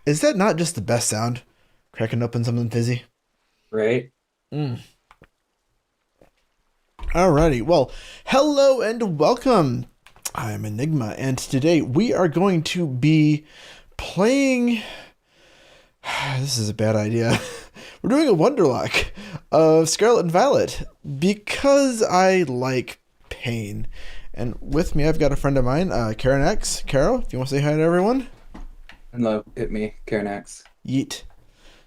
Is that not just the best sound? Cracking open something fizzy. Right? Mm. Alrighty, well, hello and welcome. I'm Enigma, and today we are going to be playing. This is a bad idea. We're doing a Wonderlock of Scarlet and Violet because I like pain. And with me, I've got a friend of mine, Karen X. Carol, if you want to say hi to everyone, Hello, hit me, Karen X. yeet.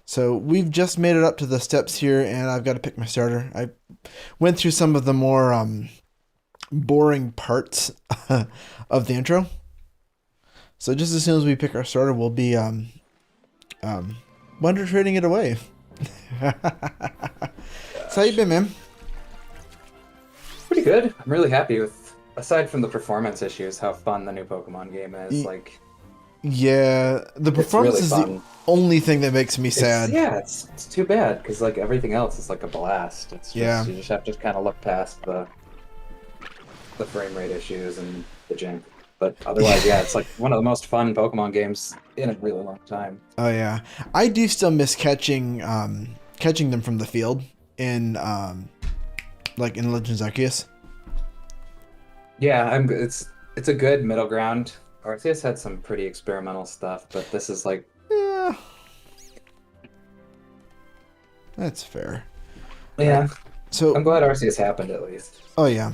So we've just made it up to the steps here, and I've got to pick my starter. I went through some of the more boring parts of the intro. So just as soon as we pick our starter, we'll be wonder trading it away. So how you been, man? Pretty good. I'm really happy with, aside from the performance issues, how fun the new Pokemon game is. Like, Yeah, the it's performance really is the fun. only thing that makes me sad. It's too bad because like everything else is like a blast. It's Yeah. just you just have to kind of look past the frame rate issues and the jank. But otherwise, yeah, it's like one of the most fun Pokemon games in a really long time. Oh yeah, I do still miss catching them from the field in like in Legends Arceus. Yeah, it's a good middle ground. Arceus had some pretty experimental stuff, but this is like, Yeah, that's fair. All right. yeah, I'm So, glad Arceus happened at least. oh yeah.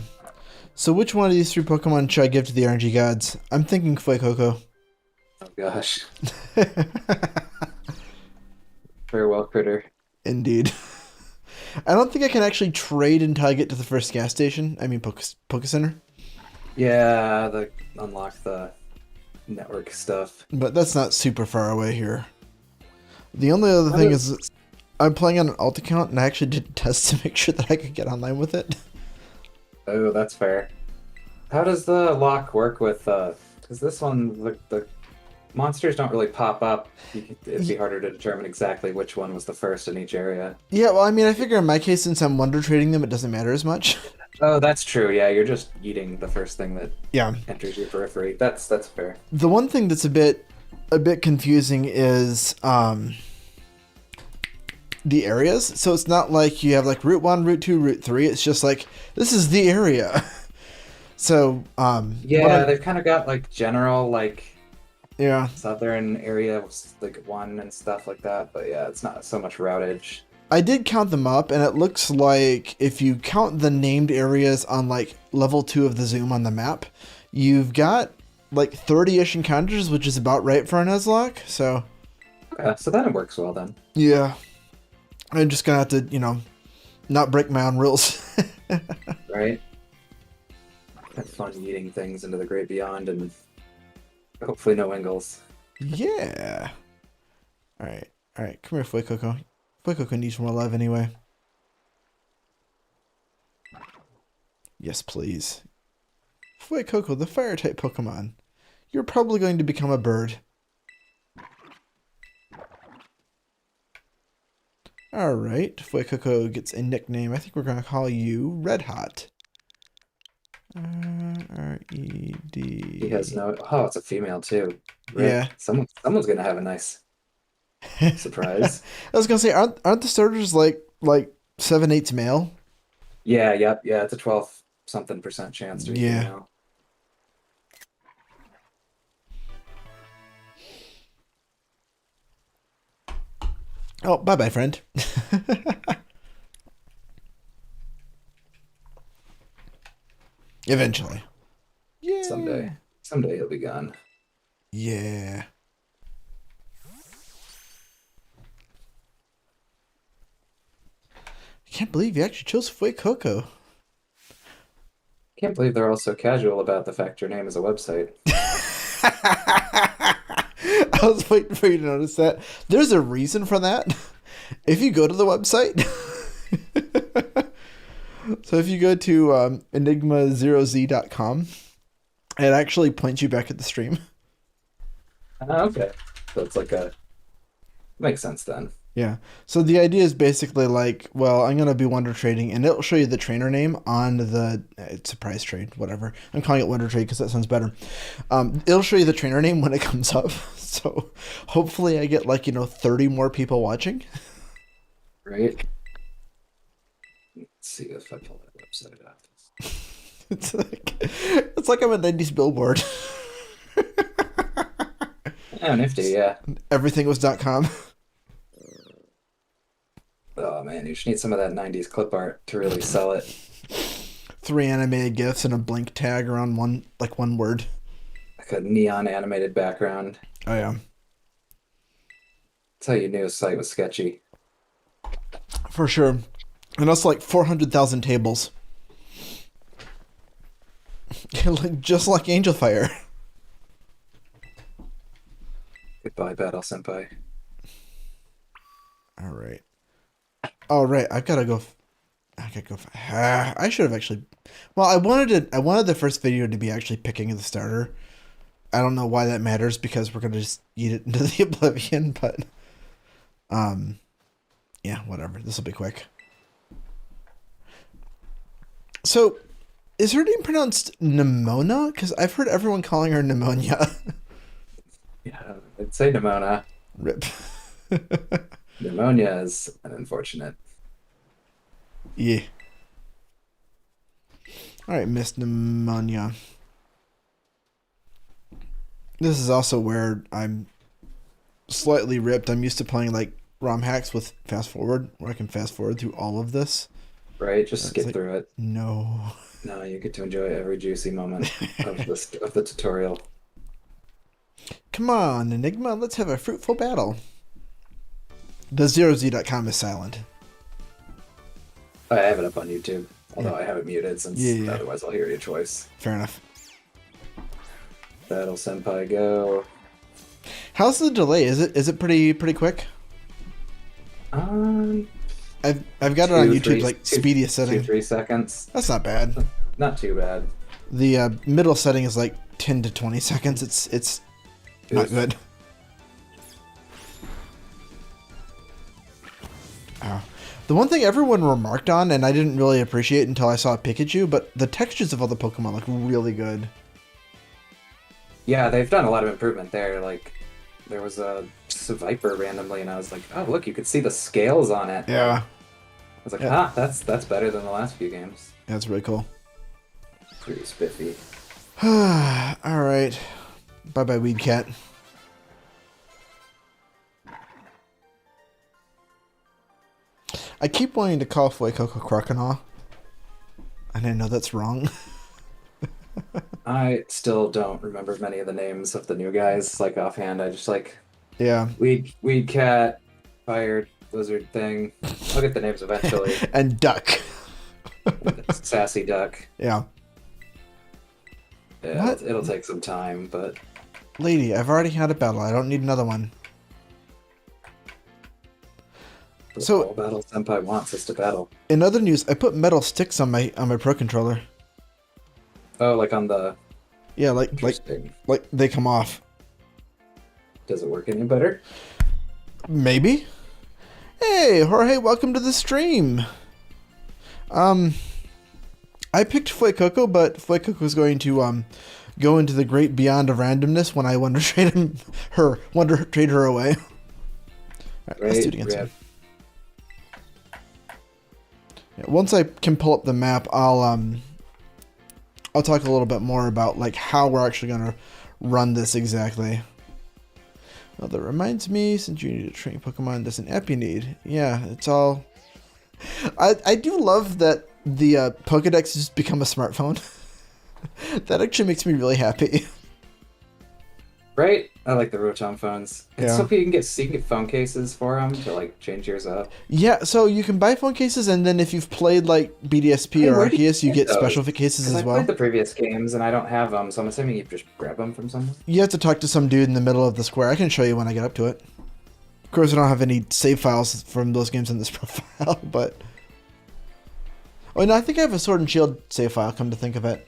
So which one of these three Pokemon should I give to the RNG gods? I'm thinking Fuecoco. Oh gosh, farewell, critter. Indeed. I don't think I can actually trade until I get to the first gas station. I mean, Poke Center. Yeah, the unlock the network stuff. But that's not super far away here. The only other How thing does, is I'm playing on an alt account, and I actually did tests to make sure that I could get online with it. oh, that's fair. How does the lock work with because this one the monsters don't really pop up. It'd be Y- harder to determine exactly which one was the first in each area. Yeah, well, I mean, I figure in my case, since I'm wonder trading them, it doesn't matter as much. Oh, that's true. Yeah, you're just eating the first thing that Yeah. enters your periphery. That's fair. The one thing that's a bit confusing is the areas. So it's not like you have like Route 1, Route 2, Route 3. It's just like this is the area. So what Yeah, I'm they've kind of got like general like yeah, southern area with like one and stuff like that. But yeah, it's not so much routage. I did count them up, and it looks like if you count the named areas on like level 2 of the zoom on the map, you've got like 30-ish encounters, which is about right for a Nuzlocke. So Yeah, so that works well then. yeah, I'm just gonna have to, not break my own rules. Right? Have fun eating things into the great beyond and hopefully no Ingles. Yeah. All right. All right. Come here, Fuecoco. Fuecoco needs more love anyway. Yes, please. Fuecoco, the fire type Pokemon. You're probably going to become a bird. All right. Fuecoco gets a nickname. I think we're going to call you Red Hot. He has Red. no. Oh, it's a female too. Right? Yeah. Someone's gonna have a nice I surprise. was gonna say, aren't the starters like 7/8 male? Yeah, yep, yeah. It's a 12 something percent chance to be Yeah. female. Oh, bye bye, friend. Eventually. Yeah. Someday he'll be gone. Yeah. I can't believe you actually chose Fuecoco. Can't believe they're all so casual about the fact your name is a website. I was waiting for you to notice that. There's a reason for that. If you go to the website, so if you go to enigma0z.com, it actually points you back at the stream. Ah, okay, so it's like a makes sense then. Yeah. So the idea is basically like, well, I'm going to be Wonder Trading, and it'll show you the trainer name on the, it's a prize trade, whatever. I'm calling it Wonder Trade because that sounds better. It'll show you the trainer name when it comes up. So hopefully I get like, 30 more people watching. Right? Let's see if I pull that website up. It's like I'm a 90s billboard. Oh, nifty, yeah. Everything was .com. Oh man, you just need some of that 90s clip art to really sell it. 3 animated GIFs and a blank tag around one word. Like a neon animated background. Oh yeah. That's how you knew a site was sketchy. For sure. And that's like 400,000 tables. Just like Angel Fire. Goodbye, Battle Senpai. All right. All right. I gotta go. I should have actually. Well, I wanted the first video to be actually picking the starter. I don't know why that matters because we're gonna just eat it into the oblivion. But, yeah, whatever. This will be quick. So, is her name pronounced Nimona? Because I've heard everyone calling her Pneumonia. Yeah, I'd say Nimona. Rip. Pneumonia is an unfortunate. Yeah. All right, Miss Pneumonia. This is also where I'm slightly ripped. I'm used to playing like ROM hacks with fast forward, where I can fast forward through all of this. Right, just skip through it. No. No, you get to enjoy every juicy moment of the tutorial. Come on, Enigma, let's have a fruitful battle. The 0z.com is silent. I have it up on YouTube, although I have it muted since otherwise I'll hear your choice. Fair enough. Battle Senpai go. How's the delay? Is it pretty quick? I've got it on YouTube like speediest setting. 2-3 seconds. That's not bad. Not too bad. The middle setting is like 10 to 20 seconds. It's not good. The one thing everyone remarked on, and I didn't really appreciate until I saw Pikachu, but the textures of all the Pokemon look really good. Yeah, they've done a lot of improvement there. Like, there was just a Viper randomly, and I was like, oh, look, you could see the scales on it. Yeah. I was like, that's better than the last few games. Yeah, that's really cool. Pretty spiffy. All right. Bye-bye, Weed Cat. I keep wanting to call Fuecoco Croconaw, and I know that's wrong. I still don't remember many of the names of the new guys, like offhand. I just like Weed Cat, Fire Lizard thing. I'll get the names eventually. And Duck. Sassy Duck. Yeah. Yeah, it'll take some time, but lady, I've already had a battle. I don't need another one. So all Battle Senpai wants is to battle. In other news, I put metal sticks on my Pro Controller. Oh, like on the... Yeah, like they come off. Does it work any better? Maybe. Hey, Jorge, welcome to the stream. I picked Fuecoco, but Fuecoco's going to go into the great beyond of randomness when I wondertrade her away. Right, let's do it again. Yeah, once I can pull up the map, I'll talk a little bit more about like how we're actually gonna run this exactly. Well, that reminds me, since you need to train Pokemon, there's an app you need. Yeah, it's all. I do love that the Pokedex has just become a smartphone. That actually makes me really happy. Right? I like the Rotom phones. It's so you can get phone cases for them to like change yours up. Yeah, so you can buy phone cases, and then if you've played like BDSP or Arceus, you get special cases as well. I played the previous games, and I don't have them, so I'm assuming you just grab them from someone. You have to talk to some dude in the middle of the square. I can show you when I get up to it. Of course, I don't have any save files from those games in this profile, but... Oh, no, I think I have a Sword and Shield save file, come to think of it.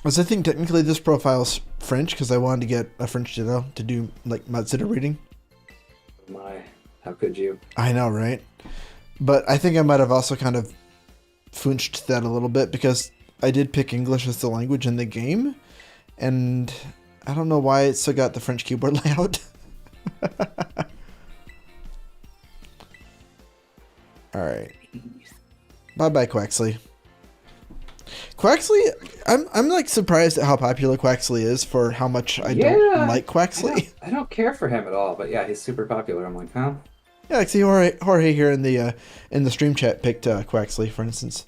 As I think technically this profile is French, because I wanted to get a French ditto to do, like, Matsuda reading. How could you? I know, right? But I think I might have also kind of flinched that a little bit because I did pick English as the language in the game, and I don't know why it still got the French keyboard layout. Alright. Bye-bye, Quaxley. Quaxley, I'm like surprised at how popular Quaxley is for how much I don't like Quaxley. I don't care for him at all, but yeah, he's super popular. I'm like, huh? Yeah, like see Jorge here in the stream chat picked Quaxley, for instance.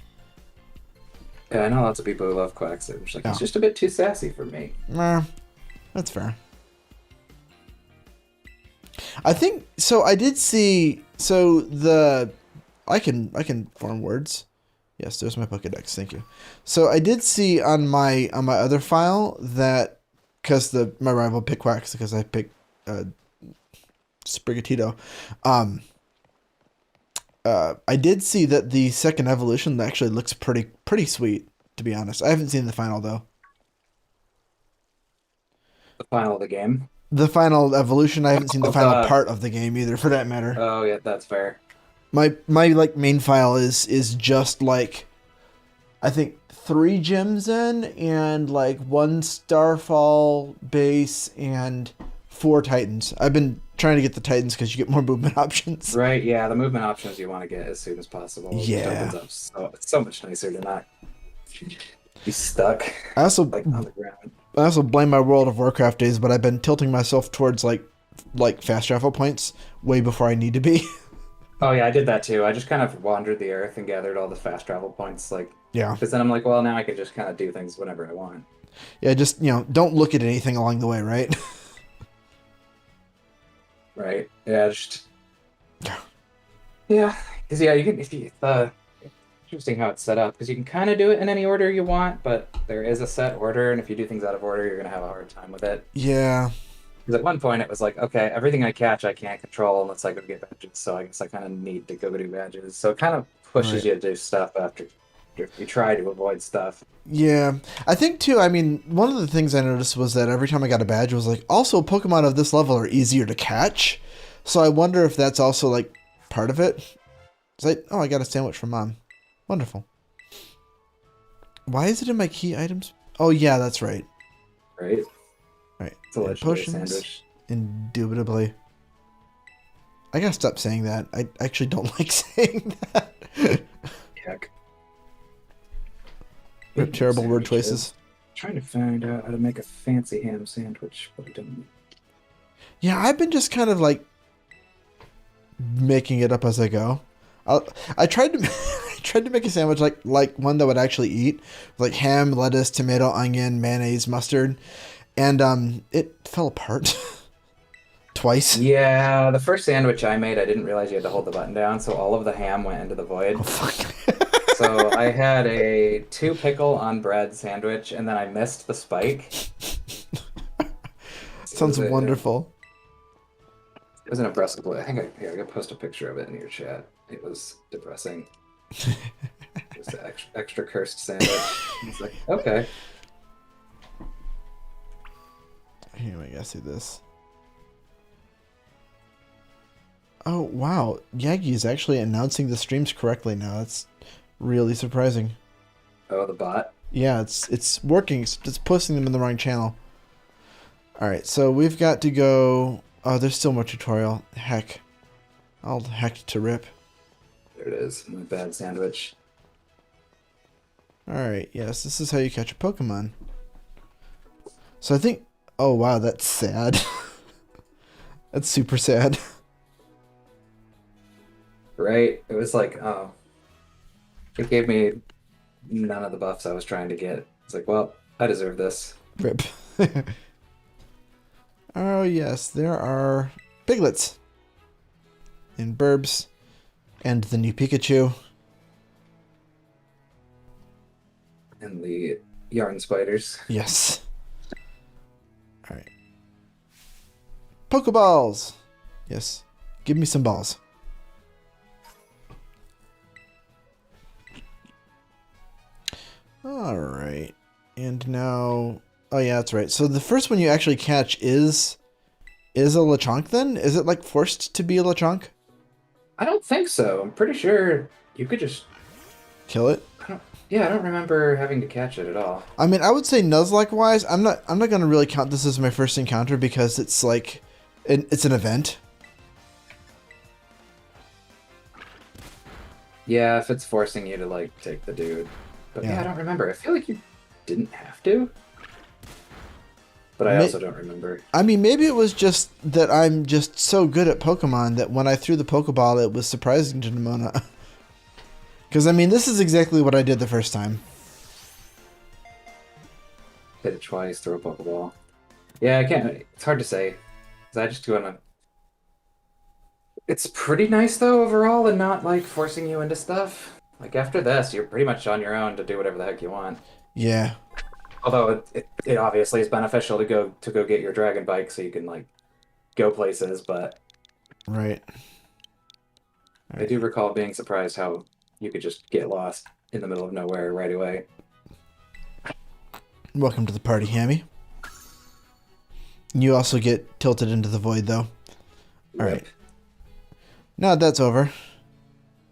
Yeah, I know lots of people who love Quaxley. Which, like, he's just a bit too sassy for me. Nah, that's fair. I think so. I did see I can form words. Yes, there's my Pokédex. Thank you. So I did see on my other file that because my rival picked Quax because I picked Sprigatito. I did see that the second evolution actually looks pretty sweet, to be honest. I haven't seen the final though. The final of the game. The final evolution. I haven't seen the final part of the game either, for that matter. Oh yeah, that's fair. My like main file is just like I think 3 gems in and like 1 Starfall base and 4 Titans. I've been trying to get the Titans because you get more movement options. Right, yeah, the movement options you want to get as soon as possible. Yeah. So it's so much nicer to not be stuck I also like on the ground. I also blame my World of Warcraft days, but I've been tilting myself towards like fast travel points way before I need to be. Oh yeah, I did that too. I just kind of wandered the earth and gathered all the fast travel points, like Yeah. because then I'm like, well, now I can just kind of do things whenever I want. Yeah, just don't look at anything along the way, right? Right. Yeah. Yeah. Because yeah, you can if you interesting how it's set up because you can kind of do it in any order you want, but there is a set order, and if you do things out of order, you're gonna have a hard time with it. Yeah. Because at one point it was like, okay, everything I catch I can't control unless I go get badges, so I guess I kind of need to go do badges. So it kind of pushes you to do stuff after you try to avoid stuff. Yeah. I think too, I mean, one of the things I noticed was that every time I got a badge, it was like, also Pokemon of this level are easier to catch. So I wonder if that's also like part of it. It's like, oh, I got a sandwich from Mom. Wonderful. Why is it in my key items? Oh yeah, that's right. Right? Right. It's a legendary sandwich. Indubitably. I gotta stop saying that. I actually don't like saying that. Heck. We have terrible word choices. Trying to find out how to make a fancy ham sandwich, but I don't. Yeah, I've been just kind of like making it up as I go. I tried to I tried to make a sandwich like one that would actually eat, like ham, lettuce, tomato, onion, mayonnaise, mustard, and it fell apart twice. Yeah, the first sandwich I made, I didn't realize you had to hold the button down, so all of the ham went into the void. Oh, fuck. So I had a 2 pickle on bread sandwich, and then I missed the spike. Sounds wonderful. It was an impressive. I think I gotta post a picture of it in your chat. It was depressing. It was an extra cursed sandwich. It's like, okay. Here, I gotta see this. Oh, wow. Yagi is actually announcing the streams correctly now. That's really surprising. Oh, the bot? Yeah, it's working. It's posting them in the wrong channel. Alright, so we've got to go... Oh, there's still more tutorial. Heck. I'll heck to rip. There it is. My bad sandwich. Alright, yes, this is how you catch a Pokemon. So I think... Oh, wow, that's sad. That's super sad. Right? It was like, oh. It gave me none of the buffs I was trying to get. It's like, well, I deserve this. Rip. Oh, yes, there are piglets. And burbs. And the new Pikachu. And the yarn spiders. Yes. Alright. Pokeballs! Yes. Give me some balls. Alright. And now... Oh yeah, that's right. So the first one you actually catch is a Lechonk then? Is it like forced to be a Lechonk? I don't think so. I'm pretty sure you could just. Kill it? Yeah, I don't remember having to catch it at all. I mean, I would say Nuzlocke wise, I'm not gonna really count this as my first encounter because it's like, it's an event. Yeah, if it's forcing you to like take the dude. But yeah, I don't remember. I feel like you didn't have to. But I also don't remember. I mean, maybe it was just that I'm just so good at Pokemon that when I threw the Pokeball, it was surprising to Nimona. Because, I mean, this is exactly what I did the first time. Hit it twice, throw a Pokeball. Yeah, I can't. It's hard to say. Because I just want to. It's pretty nice, though, overall, and not, like, forcing you into stuff. Like, after this, you're pretty much on your own to do whatever the heck you want. Yeah. Although it obviously is beneficial to go get your dragon bike so you can like go places, but right. I do recall being surprised how you could just get lost in the middle of nowhere right away. Welcome to the party, Hammy. You also get tilted into the void, though. All right. Now that's over.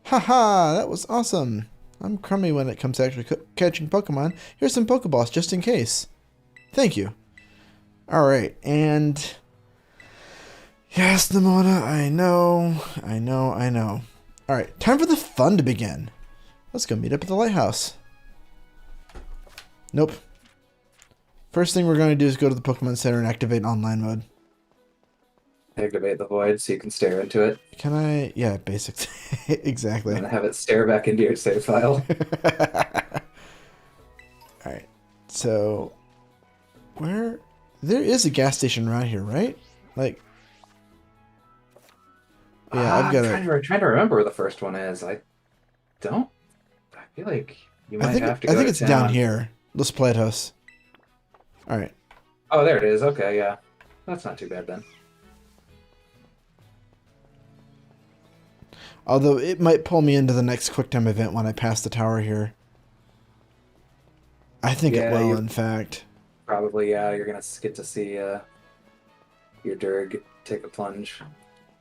Haha, that was awesome. I'm crummy when it comes to actually catching Pokemon. Here's some Pokeballs just in case. Thank you. Alright, and... Yes, Nimona, I know. Alright, time for the fun to begin. Let's go meet up at the lighthouse. Nope. First thing we're going to do is go to the Pokemon Center and activate online mode. Activate the void so you can stare into it. Can I? Yeah, basically. Exactly. And have it stare back into your save file. Alright. So, where... There is a gas station around here, right? Like... Yeah, I've got I'm trying to remember where the first one is. I don't... I feel like you might have to go I think to it's town. down here. Los Platos. Alright. Oh, there it is. Okay, yeah. That's not too bad then. Although it might pull me into the next QuickTime event when I pass the tower here. I think it will, in fact. Probably, yeah. You're going to get to see your Durg take a plunge.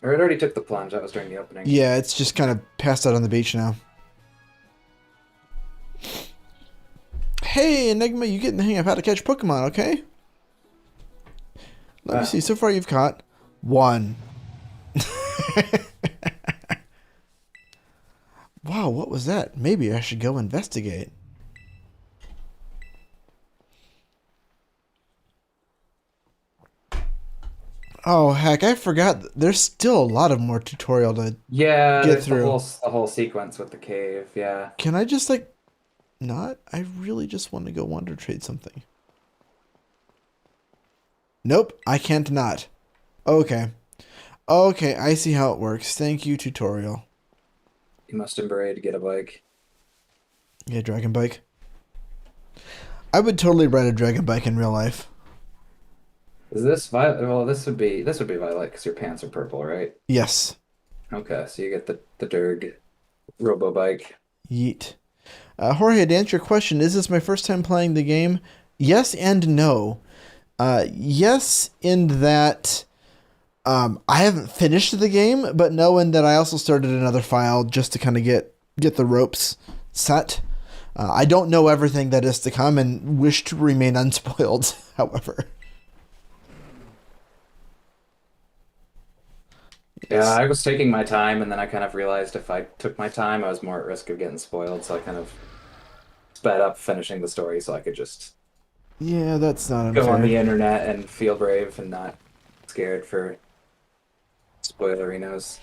Or it already took the plunge. That was during the opening. Yeah, it's just kind of passed out on the beach now. Hey, Enigma, you getting the hang of how to catch Pokemon, okay? Let me see. So far you've caught 1. Wow, what was that? Maybe I should go investigate. Oh, heck, I forgot. There's still a lot of more tutorial to get through. The whole sequence with the cave, yeah. Can I just, like, not? I really just want to go Wondertrade something. Nope, I can't not. Okay. Okay, I see how it works. Thank you, tutorial. You must embrace to get a bike. Yeah, dragon bike. I would totally ride a dragon bike in real life. Is this Violet? Well, this would be Violet because your pants are purple, right? Yes. Okay, so you get the Durg Robo Bike. Yeet. Jorge, to answer your question, is this my first time playing the game? Yes and no. Yes, in that I haven't finished the game, but no, in that I also started another file just to kind of get the ropes set. I don't know everything that is to come and wish to remain unspoiled, however. Yeah, I was taking my time, and then I kind of realized if I took my time, I was more at risk of getting spoiled, so I kind of sped up finishing the story so I could just that's not unfair. Go on the internet and feel brave and not scared for spoilerinos.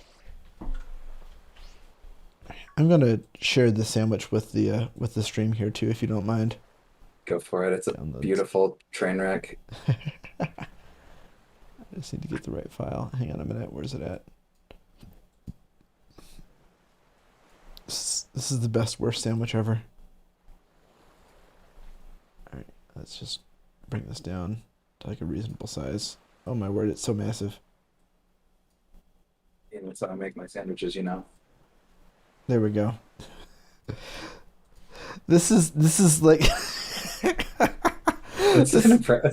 I'm gonna share the sandwich with the stream here too, if you don't mind. Go for it. It's a beautiful train wreck. I just need to get the right file. Hang on a minute. Where's it at? This is the best, worst sandwich ever. Alright, let's just bring this down to like a reasonable size. Oh my word, it's so massive. And that's how I make my sandwiches, you know. There we go. This is like It's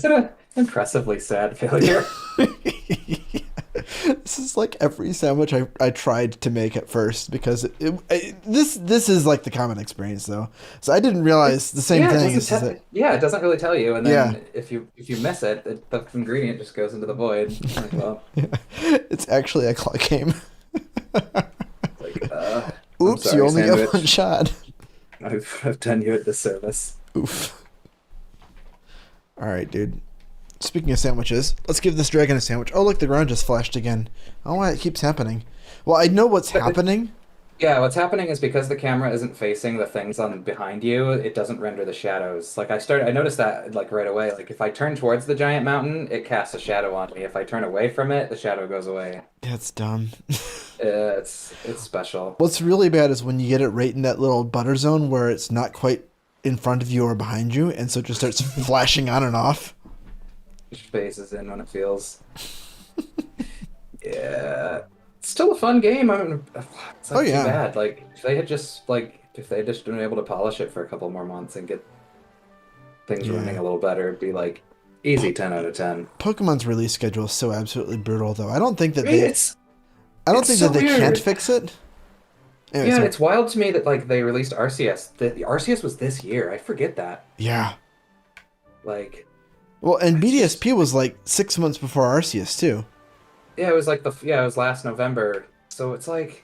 an impressively sad failure. This is like every sandwich I tried to make at first because this is like the common experience though. So I didn't realize the same thing. It doesn't really tell you, and Yeah. then if you miss it, the ingredient just goes into the void. Like, well, It's actually a clock game. like, Oops, sorry, you only sandwich. have one shot. I've done you a disservice. Oof. All right, dude. Speaking of sandwiches, let's give this dragon a sandwich. Oh, look, the ground just flashed again. I don't know why it keeps happening. Well, I know what's happening. Yeah, what's happening is because the camera isn't facing the things on behind you, it doesn't render the shadows. Like I noticed that like right away. Like if I turn towards the giant mountain, it casts a shadow on me. If I turn away from it, the shadow goes away. That's dumb. It's special. What's really bad is when you get it right in that little butter zone where it's not quite in front of you or behind you, and so it just starts flashing on and off. Your face is in when it feels. Yeah. It's still a fun game. I mean, it's not too bad. Like if they had just been able to polish it for a couple more months and get things running a little better, it'd be like easy 10 out of 10. Pokemon's release schedule is so absolutely brutal, though. I don't think that they weird. can't fix it. Anyway, Yeah, it's wild to me that like they released RCS. The RCS was this year. I forget that. Yeah. Like. Well, and BDSP was like 6 months before Arceus too. Yeah, it was like it was last November. So it's like,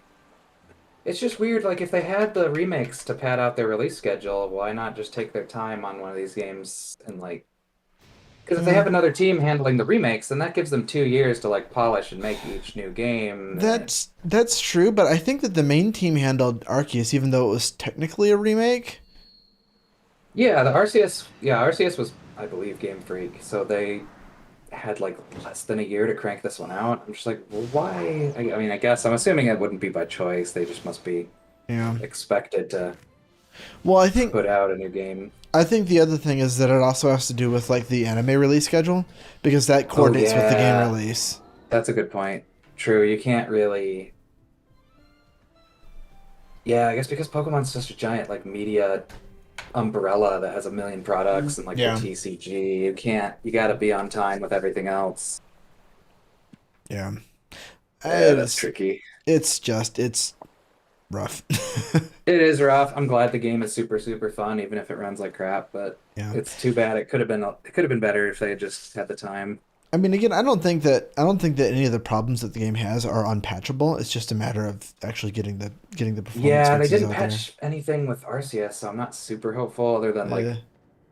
it's just weird. Like if they had the remakes to pad out their release schedule, why not just take their time on one of these games and like, because if they have another team handling the remakes, then that gives them 2 years to like polish and make each new game. That's true, but I think that the main team handled Arceus, even though it was technically a remake. Yeah, the RCS was, I believe, Game Freak, so they had like less than a year to crank this one out. I'm just like, well, why? I mean, I guess I'm assuming it wouldn't be by choice. They just must be expected to. Well, I think put out a new game. I think the other thing is that it also has to do with like the anime release schedule because that coordinates with the game release. That's a good point. True, you can't really. Yeah, I guess because Pokemon's such a giant like media umbrella that has a million products and like the TCG, you gotta be on time with everything else. Yeah. That's tricky. It's rough. It is rough. I'm glad the game is super, super fun, even if it runs like crap, but it's too bad. It could have been better if they had just had the time. I mean, again, I don't think that any of the problems that the game has are unpatchable. It's just a matter of actually getting the performance. Yeah, they didn't patch anything with Arceus, so I'm not super hopeful. Other than like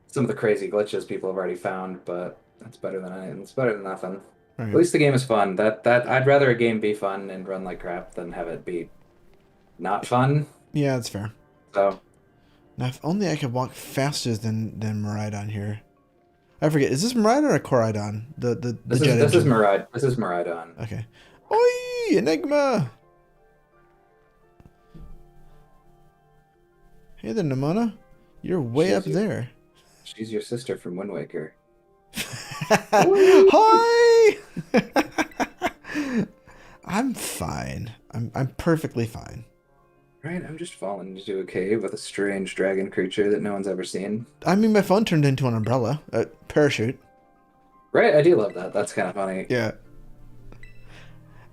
some of the crazy glitches people have already found, but that's better than anything. It's better than nothing. Right. At least the game is fun. That I'd rather a game be fun and run like crap than have it be not fun. Yeah, that's fair. So now, if only I could walk faster than Miraidon here. I forget. Is this Miraidon or Coraidon? This is Miraidon. This is Miraidon. Okay. Oi, Enigma. Hey there, Nimona. You're way up there. She's your sister from Wind Waker. Hi. I'm fine. I'm perfectly fine. Right, I'm just falling into a cave with a strange dragon creature that no one's ever seen. I mean, my phone turned into an umbrella, a parachute. Right, I do love that. That's kind of funny. Yeah.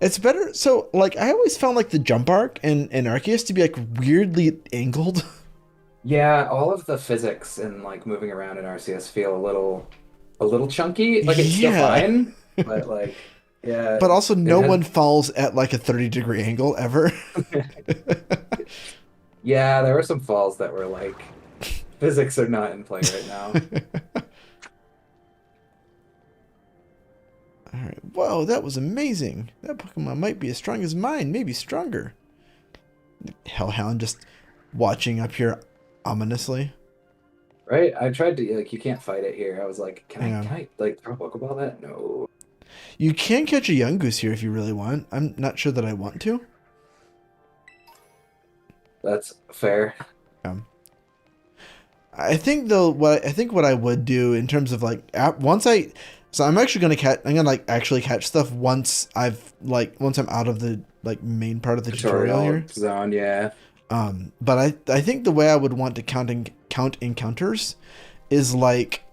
It's better. So, like, I always found, like, the jump arc in Arceus to be, like, weirdly angled. Yeah, all of the physics and, like, moving around in Arceus feel a little chunky. Like, it's still fine, but, like, yeah. But also, no one falls at, like, a 30-degree angle ever. Yeah, there were some falls that were like, physics are not in play right now. Alright, whoa, that was amazing. That Pokemon might be as strong as mine, maybe stronger. Hellhound just watching up here ominously. Right, I tried to, like, you can't fight it here. I was like, can I like, throw a Pokeball that? No. You can catch a Yungoos here if you really want. I'm not sure that I want to. That's fair. I think though what I would do in terms of like I'm actually gonna actually catch stuff once I'm out of the like main part of the tutorial here. Zone, yeah. But I think the way I would want to count encounters is like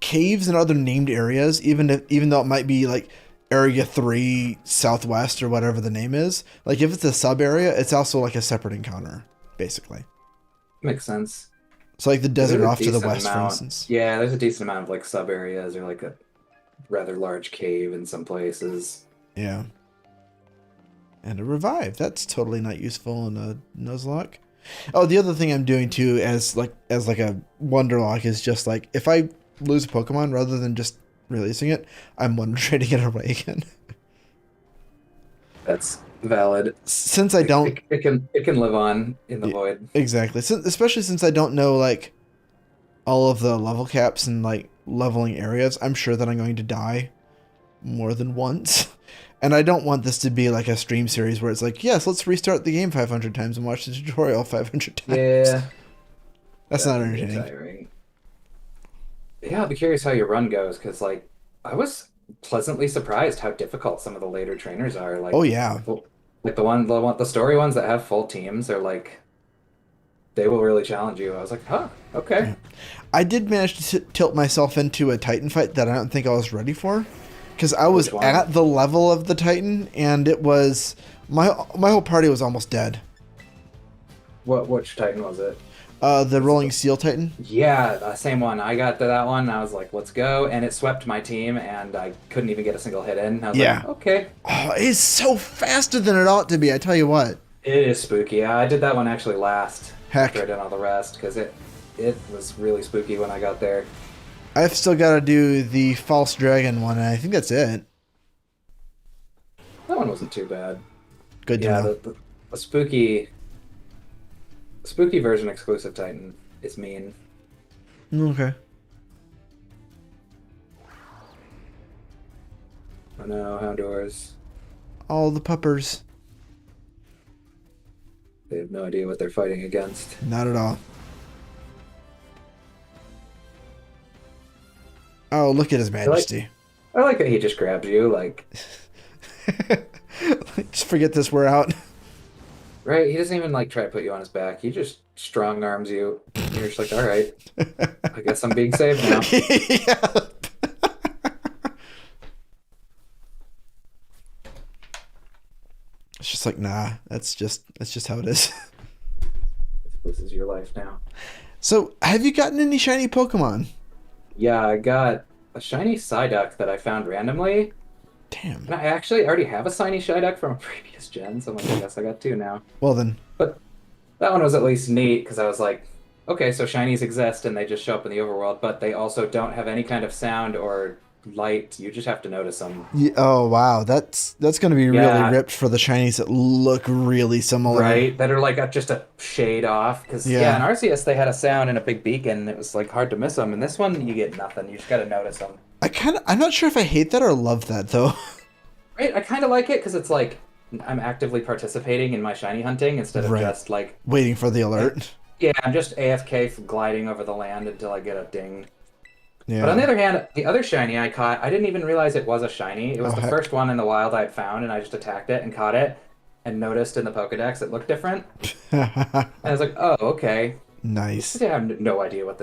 caves and other named areas, even though it might be like Area 3 Southwest or whatever the name is. Like if it's a sub area, it's also like a separate encounter, basically. Makes sense. So like the desert There's a off to the decent west, for amount. instance. Yeah, there's a decent amount of like sub areas or like a rather large cave in some places. Yeah. And a revive. That's totally not useful in a Nuzlocke. Oh, the other thing I'm doing too as like a Wonderlock is just like if I lose a Pokemon, rather than just releasing it, I'm wondertrading it away again. That's valid. Since I don't it can live on in the void. Exactly. Especially since I don't know like all of the level caps and like leveling areas, I'm sure that I'm going to die more than once. And I don't want this to be like a stream series where it's like, yes, let's restart the game 500 times and watch the tutorial 500 times. Yeah. That's not entertaining. Tiring. Yeah, I'll be curious how your run goes, because like I was pleasantly surprised how difficult some of the later trainers are. Like, oh yeah, like the story ones that have full teams are like, they will really challenge you. I was like, huh, okay. Yeah. I did manage to tilt myself into a Titan fight that I don't think I was ready for, because I was at the level of the Titan, and it was my whole party was almost dead. Which Titan was it? The Rolling Seal Titan. Yeah, same one. I got to that one, and I was like, let's go. And it swept my team, and I couldn't even get a single hit in. I was like, okay. Oh, it's so faster than it ought to be, I tell you what. It is spooky. Yeah, I did that one actually last. Heck. After I did all the rest, because it was really spooky when I got there. I've still got to do the False Dragon one, and I think that's it. That one wasn't too bad. Good to know. The spooky version exclusive Titan is mean. Okay. I know, Houndours. All the puppers. They have no idea what they're fighting against. Not at all. Oh, look at His Majesty. I like that he just grabs you, like... Just forget this, we're out. Right, he doesn't even like try to put you on his back. He just strong arms you. You're just like, all right, I guess I'm being saved now. Yeah. It's just like, nah, that's just how it is. This is your life now. So, have you gotten any shiny Pokemon? Yeah, I got a shiny Psyduck that I found randomly. Damn. And I actually already have a shiny Psyduck from a previous gen, so I'm like, I guess I got two now. Well then. But that one was at least neat, because I was like, okay, so shinies exist and they just show up in the overworld, but they also don't have any kind of sound or light. You just have to notice them. Yeah, oh wow, that's going to be really ripped for the shinies that look really similar. Right, that are like just a shade off. Because in Arceus they had a sound and a big beacon, and it was like hard to miss them. And this one you get nothing. You just got to notice them. I'm not sure if I hate that or love that though. Right, I kind of like it because it's like I'm actively participating in my shiny hunting instead of just like waiting for the alert. Yeah, I'm just AFK gliding over the land until I get a ding. Yeah. But on the other hand, the other shiny I caught, I didn't even realize it was a shiny. It was the first one in the wild I'd found, and I just attacked it and caught it, and noticed in the Pokedex it looked different. And I was like, oh, okay. Nice. I have no idea what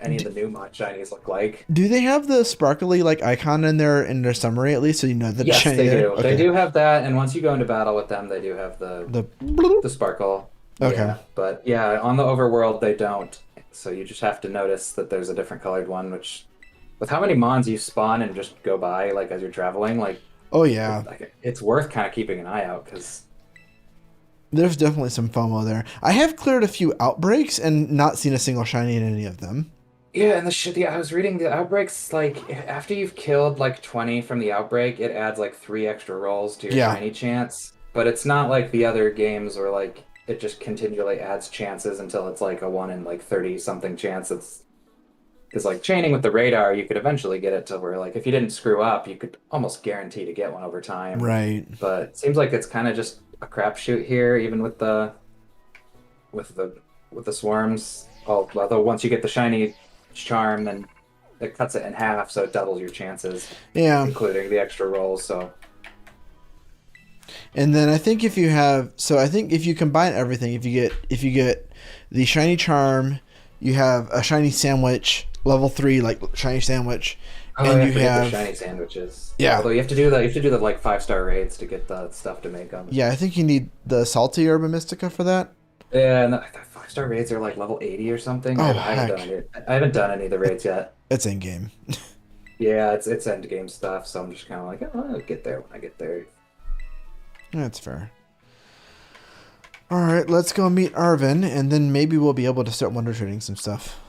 any of the new mod shinies look like. Do they have the sparkly like icon in their summary at least, so you know that it's shiny? Yes, they do. Okay. They do have that, and once you go into battle with them, they do have the sparkle. Okay. Yeah, but yeah, on the overworld they don't. So you just have to notice that there's a different colored one, which, with how many mons you spawn and just go by like as you're traveling, like, oh yeah, it's worth kind of keeping an eye out because there's definitely some FOMO there. I have cleared a few outbreaks and not seen a single shiny in any of them. Yeah, and I was reading the outbreaks, like, after you've killed like 20 from the outbreak, it adds like 3 extra rolls to your shiny chance. But it's not like the other games where like it just continually adds chances until it's like a 1 in like 30 something chance. Because like chaining with the radar, you could eventually get it to where like if you didn't screw up, you could almost guarantee to get one over time. Right. But it seems like it's kind of just a crapshoot here, even with the swarms. Although once you get the shiny charm, then it cuts it in half, so it doubles your chances. Yeah. Including the extra rolls. So. And then I think if you combine everything, if you get the shiny charm, you have a shiny sandwich, level 3 like shiny sandwich, Oh, and yeah, you forget the have shiny sandwiches. yeah, Although you have to do the like 5-star raids to get the stuff to make them. yeah. I think you need the salty herba mystica for that. Yeah, and the 5-star raids are like level 80 or something. Oh I haven't done heck, any. I haven't done any of the raids yet. it's in game. Yeah, it's end game stuff, so I'm just kind of like, oh, I'll get there when I get there. That's fair. All right, let's go meet Arvin, and then maybe we'll be able to start wonder trading some stuff.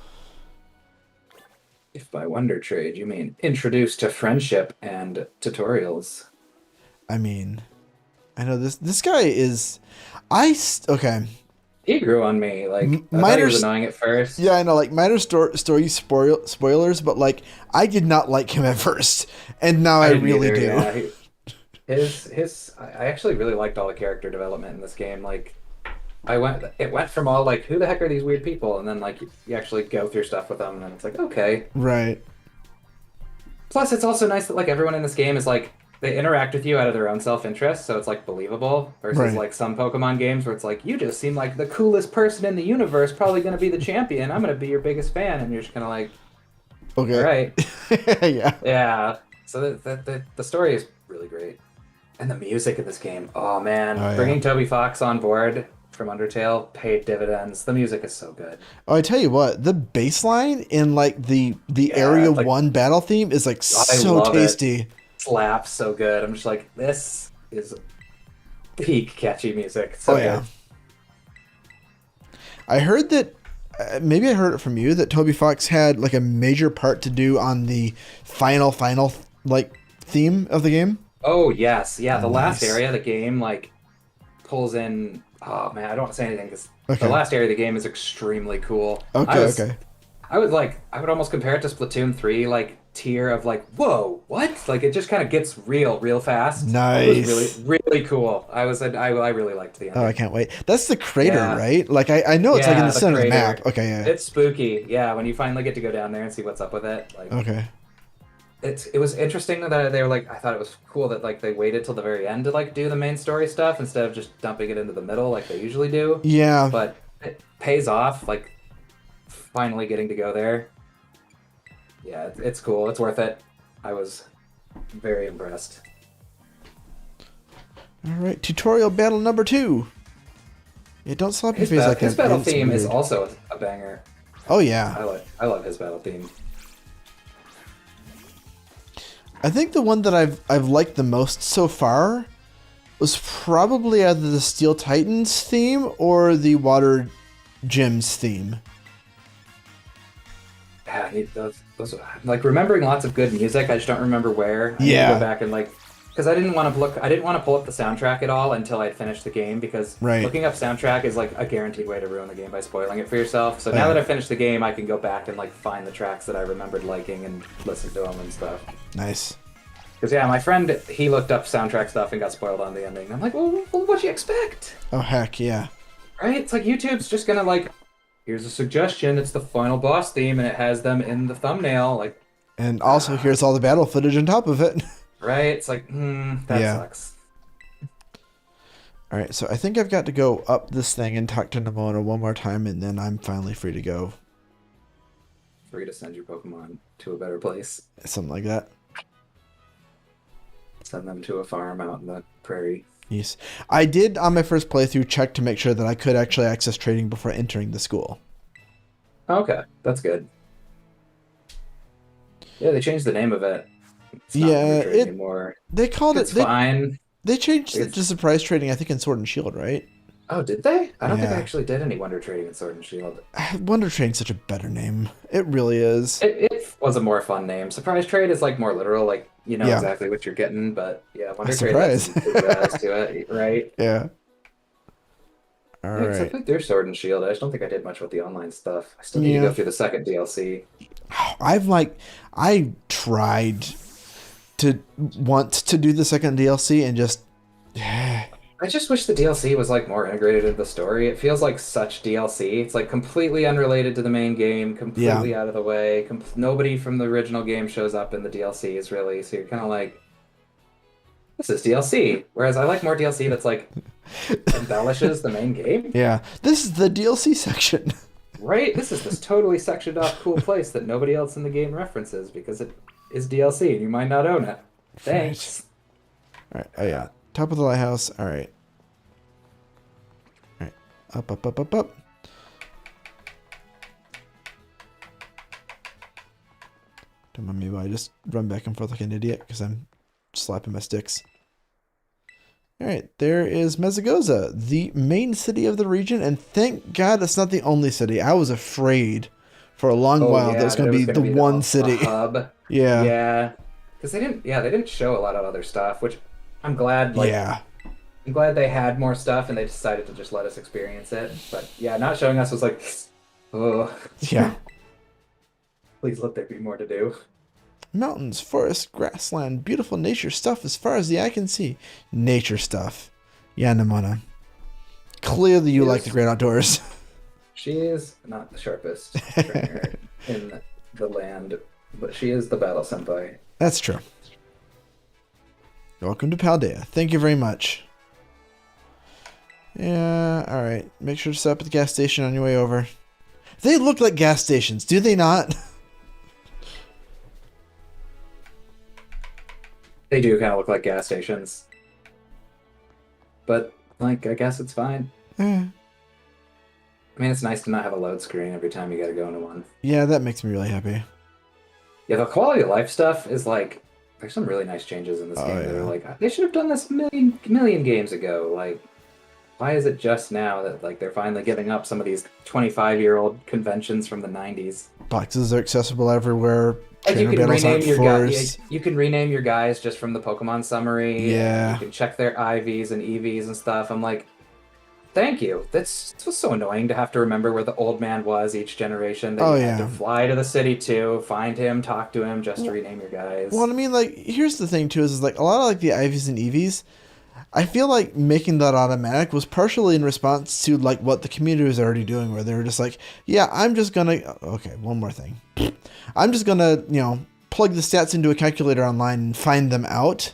If by wonder trade you mean introduced to friendship and tutorials. I mean, I know this guy is, okay. He grew on me. Like, I thought he Minor, was annoying at first. yeah, I know, like minor story spoilers, but like I did not like him at first, and now I didn't really either, do. yeah. I actually really liked all the character development in this game. Like, it went from all like, who the heck are these weird people, and then like you actually go through stuff with them, and then it's like, okay. Right. Plus, it's also nice that like everyone in this game is like, they interact with you out of their own self-interest, so it's like believable, versus Right. like some Pokemon games where it's like, you just seem like the coolest person in the universe, probably going to be the champion. I'm going to be your biggest fan, and you're just kind of like, Okay. all right. Yeah. Yeah. So the story is really great, and the music in this game. Oh man, Oh, yeah. bringing Toby Fox on board from Undertale paid dividends. The music is so good. Oh, I tell you what, the bass line in like the Area like, 1 battle theme is like I so love tasty. it. Slaps so good. I'm just like, this is peak catchy music. It's so Oh yeah. good. I heard that maybe I heard it from you that Toby Fox had like a major part to do on the final like theme of the game. Oh yes, yeah. The last Nice. area of the game like pulls in. Oh man, I don't want to say anything because Okay. the last area of the game is extremely cool. Okay. I would almost compare it to Splatoon 3, like tier of like, whoa, what? Like it just kind of gets real fast. Nice. It was really cool. I really liked the ending. Oh, I can't wait. That's the crater, Yeah. right? Like I know it's like in Yeah, the the center of the crater. map. Okay, yeah. It's spooky. Yeah, when you finally get to go down there and see what's up with it. Like Okay. it was interesting that they were like, I thought it was cool that like they waited till the very end to like do the main story stuff instead of just dumping it into the middle like they usually do. Yeah. But it pays off, like finally getting to go there. Yeah, it's cool. It's worth it. I was very impressed. All right, tutorial battle number 2. Yeah, don't slap your face like that. His battle It's theme is weird. also a banger. Oh yeah. I love his battle theme. I think the one that I've liked the most so far was probably either the Steel Titans theme or the Water Gyms theme. Yeah, those like remembering lots of good music. I just don't remember where. I need to Yeah. go back and like, because I didn't want to pull up the soundtrack at all until I'd finished the game, because Right. looking up soundtrack is like a guaranteed way to ruin the game by spoiling it for yourself. So Oh, now yeah. that I finished the game, I can go back and like find the tracks that I remembered liking and listen to them and stuff. Nice. Because yeah, my friend, he looked up soundtrack stuff and got spoiled on the ending. I'm like, well, what'd you expect? Oh heck yeah. Right? It's like YouTube's just gonna like, here's a suggestion. It's the final boss theme, and it has them in the thumbnail. Like, And also here's all the battle footage on top of it. right? It's like, that Yeah. sucks. All right, so I think I've got to go up this thing and talk to Nimona one more time, and then I'm finally free to go. Free to send your Pokemon to a better place. Something like that. Send them to a farm out in the prairie. Yes. I did, on my first playthrough, check to make sure that I could actually access trading before entering the school. Okay, that's good. Yeah, they changed the name of it. It's not Yeah, Wondertrade it- anymore. They called It's it... fine. They changed it It's- to surprise trading, I think, in Sword and Shield, right? Oh, did they? I don't think I Yeah. actually did any Wonder Trading in Sword and Shield. Wonder Trading's such a better name. It really is. It was a more fun name. Surprise Trade is like more literal, like you know Yeah. exactly what you're getting, but yeah, Wonder Trade surprise. has some good jazz to it, right? Yeah. All Yeah, 'cause I right. played through Sword and Shield. I just don't think I did much with the online stuff. I still need Yeah. to go through the second DLC. I tried to want to do the second DLC and just... I just wish the DLC was like more integrated into the story. It feels like such DLC. It's like completely unrelated to the main game, completely out of the way. Nobody from the original game shows up in the DLCs really, so you're kind of like, this is DLC. Whereas I like more DLC that's like embellishes the main game. Yeah. This is the DLC section. Right? This is this totally sectioned off cool place that nobody else in the game references because it is DLC, and you might not own it. Right. Thanks. All right. Oh yeah. Top of the lighthouse. All right. All right. Up, up, up, up, up. Don't mind me while I just run back and forth like an idiot because I'm slapping my sticks. All right, there is Mezagoza, the main city of the region, and thank God it's not the only city. I was afraid for a long while that Yeah, was going that it to was be gonna the be one the city. hub. Yeah. Yeah, because they didn't show a lot of other stuff, which I'm glad. Like, Yeah. I'm glad they had more stuff, and they decided to just let us experience it. But yeah, not showing us was like, oh, Yeah. please let there be more to do. Mountains, forest, grassland, beautiful nature stuff as far as the eye can see. Nature stuff. Yeah, Nimona. Clearly you like the great outdoors. She is not the sharpest trainer in the land, but she is the battle senpai. That's true. Welcome to Paldea. Thank you very much. Yeah, alright. Make sure to stop at the gas station on your way over. They look like gas stations, do they not? They do kind of look like gas stations. But, like, I guess it's fine. Eh. I mean, it's nice to not have a load screen every time you gotta go into one. Yeah, that makes me really happy. Yeah, the quality of life stuff is like, there's some really nice changes in this game that are like, they should have done this million games ago. Like, why is it just now that like they're finally giving up some of these 25-year-old conventions from the 90s? Boxes are accessible everywhere. Like you can rename your guys. you can rename your guys just from the Pokemon summary. Yeah. You can check their IVs and EVs and stuff. I'm like, thank you. This was so annoying to have to remember where the old man was each generation. That you had to fly to the city to find him, talk to him, just to rename your guys. Well, I mean, like, here's the thing too: is like a lot of like the IVs and EVs. I feel like making that automatic was partially in response to like what the community was already doing, where they were just like, yeah, I'm just gonna, okay, one more thing. I'm just gonna, plug the stats into a calculator online and find them out.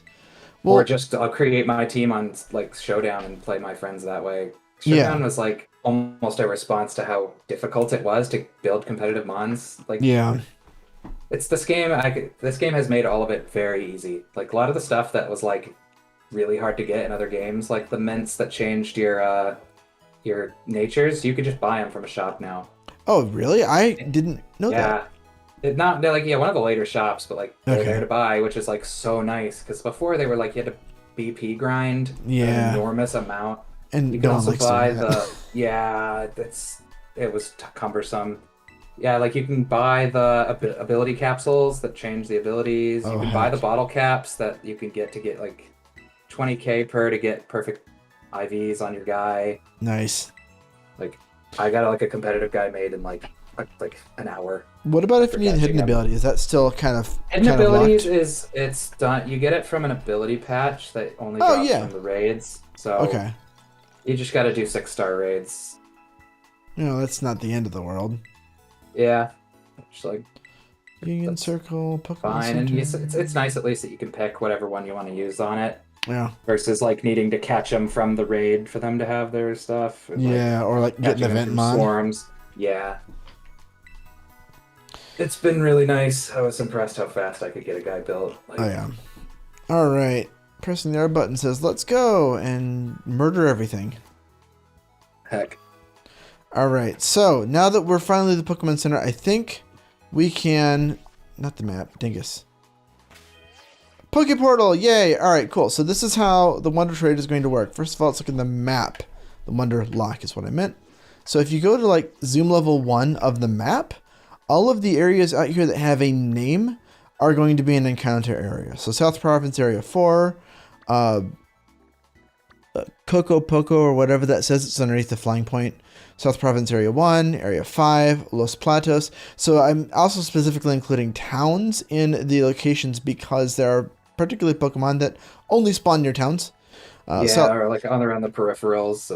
Well, or just I'll create my team on like Showdown and play my friends that way. Showdown was like almost a response to how difficult it was to build competitive mons. Like, it's this game. This game has made all of it very easy. Like a lot of the stuff that was like really hard to get in other games, like the mints that changed your natures, you could just buy them from a shop now. Oh, really? I didn't know that. They're one of the later shops, but like they're there to buy, which is like so nice because before they were like you had to BP grind an enormous amount. And you can also buy it was cumbersome. Yeah, like you can buy the ability capsules that change the abilities. You can buy the bottle caps that you can get like 20k per to get perfect IVs on your guy. Nice. Like I got like a competitive guy made in like an hour. What about if you need hidden ability? Is that still kind of hidden abilities? It's done. You get it from an ability patch that only drops from the raids. So you just got to do 6-star raids. That's not the end of the world. Yeah, just like Union Circle, Pokemon fine, and Center. it's nice at least that you can pick whatever one you want to use on it. Yeah. Versus like needing to catch them from the raid for them to have their stuff. Or like get an event mod. Swarms. Yeah. It's been really nice. I was impressed how fast I could get a guy built. All right. Pressing the R button says, let's go and murder everything. Heck. All right. So now that we're finally at the Pokemon Center, I think we can, not the map, Dingus. Poke Portal, yay! All right, cool. So this is how the Wondertrade is going to work. First of all, let's look at the map. The Wonderlock is what I meant. So if you go to like zoom level 1 of the map, all of the areas out here that have a name are going to be an encounter area. So South Province Area 4, Coco Poco or whatever that says, it's underneath the flying point. South Province Area 1, Area 5, Los Platos. So I'm also specifically including towns in the locations because there are particularly Pokemon that only spawn near towns. Or like around the peripherals.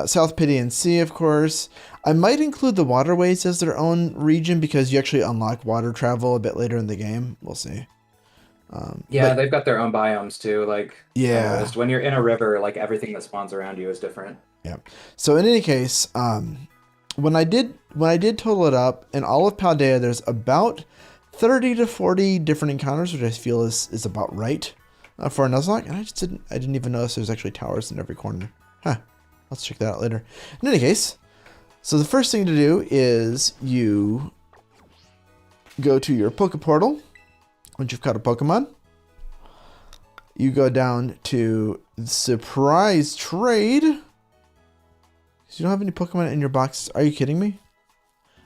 South Pity and Sea, of course. I might include the waterways as their own region because you actually unlock water travel a bit later in the game. We'll see. They've got their own biomes too. Like when you're in a river, like everything that spawns around you is different. Yeah. So in any case, when I did total it up in all of Paldea, there's about 30 to 40 different encounters, which I feel is about right for a Nuzlocke. And I didn't even notice there's actually towers in every corner. Huh. Let's check that out later. In any case, so the first thing to do is you go to your Poke Portal. Once you've caught a Pokemon, you go down to Surprise Trade. You don't have any Pokemon in your boxes. Are you kidding me?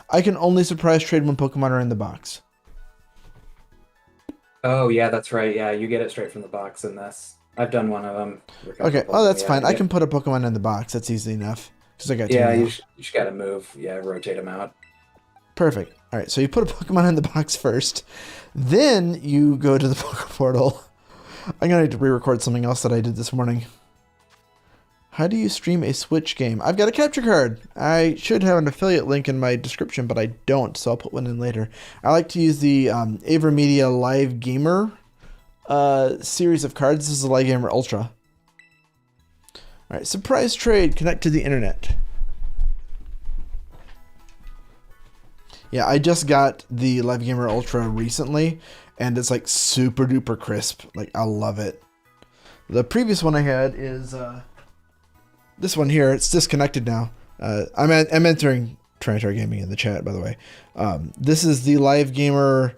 I can only surprise trade when Pokemon are in the box. Oh, yeah, that's right. Yeah, you get it straight from the box in this. I've done one of them. Okay, oh, that's fine. I can put a Pokemon in the box. That's easy enough. Because I got two. Yeah, you just got to move. Yeah, rotate them out. Perfect. All right, so you put a Pokemon in the box first. Then you go to the Poke Portal. I'm going to need to re-record something else that I did this morning. How do you stream a Switch game? I've got a capture card. I should have an affiliate link in my description, but I don't, so I'll put one in later. I like to use the AverMedia Live Gamer series of cards. This is a Live Gamer Ultra. All right, surprise trade, connect to the internet. Yeah, I just got the Live Gamer Ultra recently, and it's like super duper crisp. Like, I love it. The previous one I had is this one here. It's disconnected now. I'm entering Trinitary Gaming in the chat, by the way. This is the Live Gamer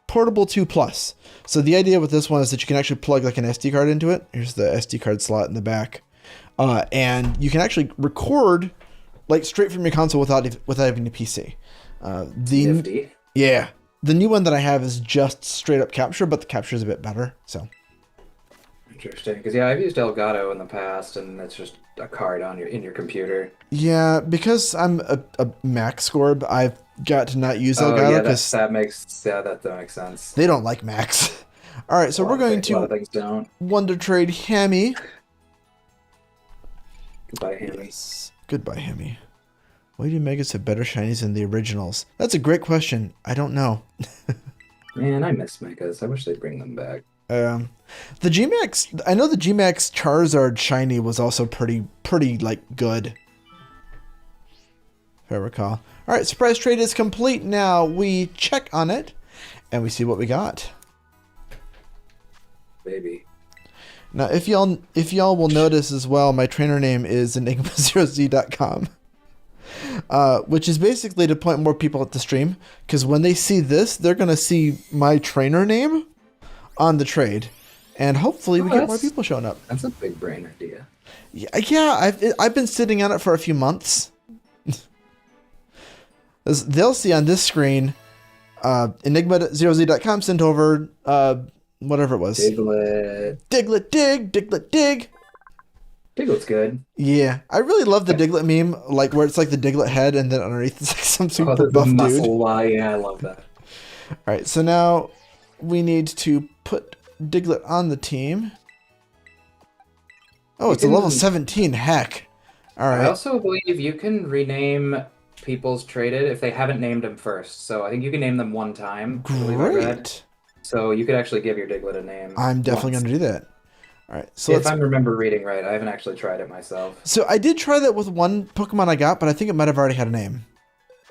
Portable 2 Plus. So the idea with this one is that you can actually plug like an SD card into it. Here's the SD card slot in the back. And you can actually record like straight from your console without having a PC. Yeah, the new one that I have is just straight up capture, but the capture is a bit better. So interesting, because yeah, I've used Elgato in the past, and it's just a card on in your computer. Yeah, because I'm a Mac scorb, I've got to not use Elgato. Yeah, that makes sense. They don't like Macs. All right, so we're going to a lot of things don't. Wondertrade Hammy. Goodbye, Hammy. Yes. Goodbye, Hammy. Why do Megas have better shinies than the originals? That's a great question. I don't know. Man, I miss Megas. I wish they'd bring them back. The Gmax, I know the Gmax Charizard shiny was also pretty like good, if I recall. All right, surprise trade is complete. Now we check on it, and we see what we got. Baby. Now, if y'all will notice as well, my trainer name is enigma0z.com, which is basically to point more people at the stream, because when they see this, they're gonna see my trainer name on the trade, and hopefully we get more people showing up. That's a big brain idea. Yeah, I've been sitting on it for a few months. They'll see on this screen, enigma0z.com sent over whatever it was. Diglett dig. Diglett's good. Yeah, I really love the Diglett meme, like where it's like the Diglett head, and then underneath it's like some super buff dude. Yeah, I love that. All right, so now we need to put Diglett on the team. Oh, it's a level 17. Heck. All right. I also believe you can rename people's traded if they haven't named them first. So I think you can name them one time. Great. So you could actually give your Diglett a name. I'm definitely going to do that. All right. So if I remember reading right, I haven't actually tried it myself. So I did try that with one Pokemon I got, but I think it might have already had a name.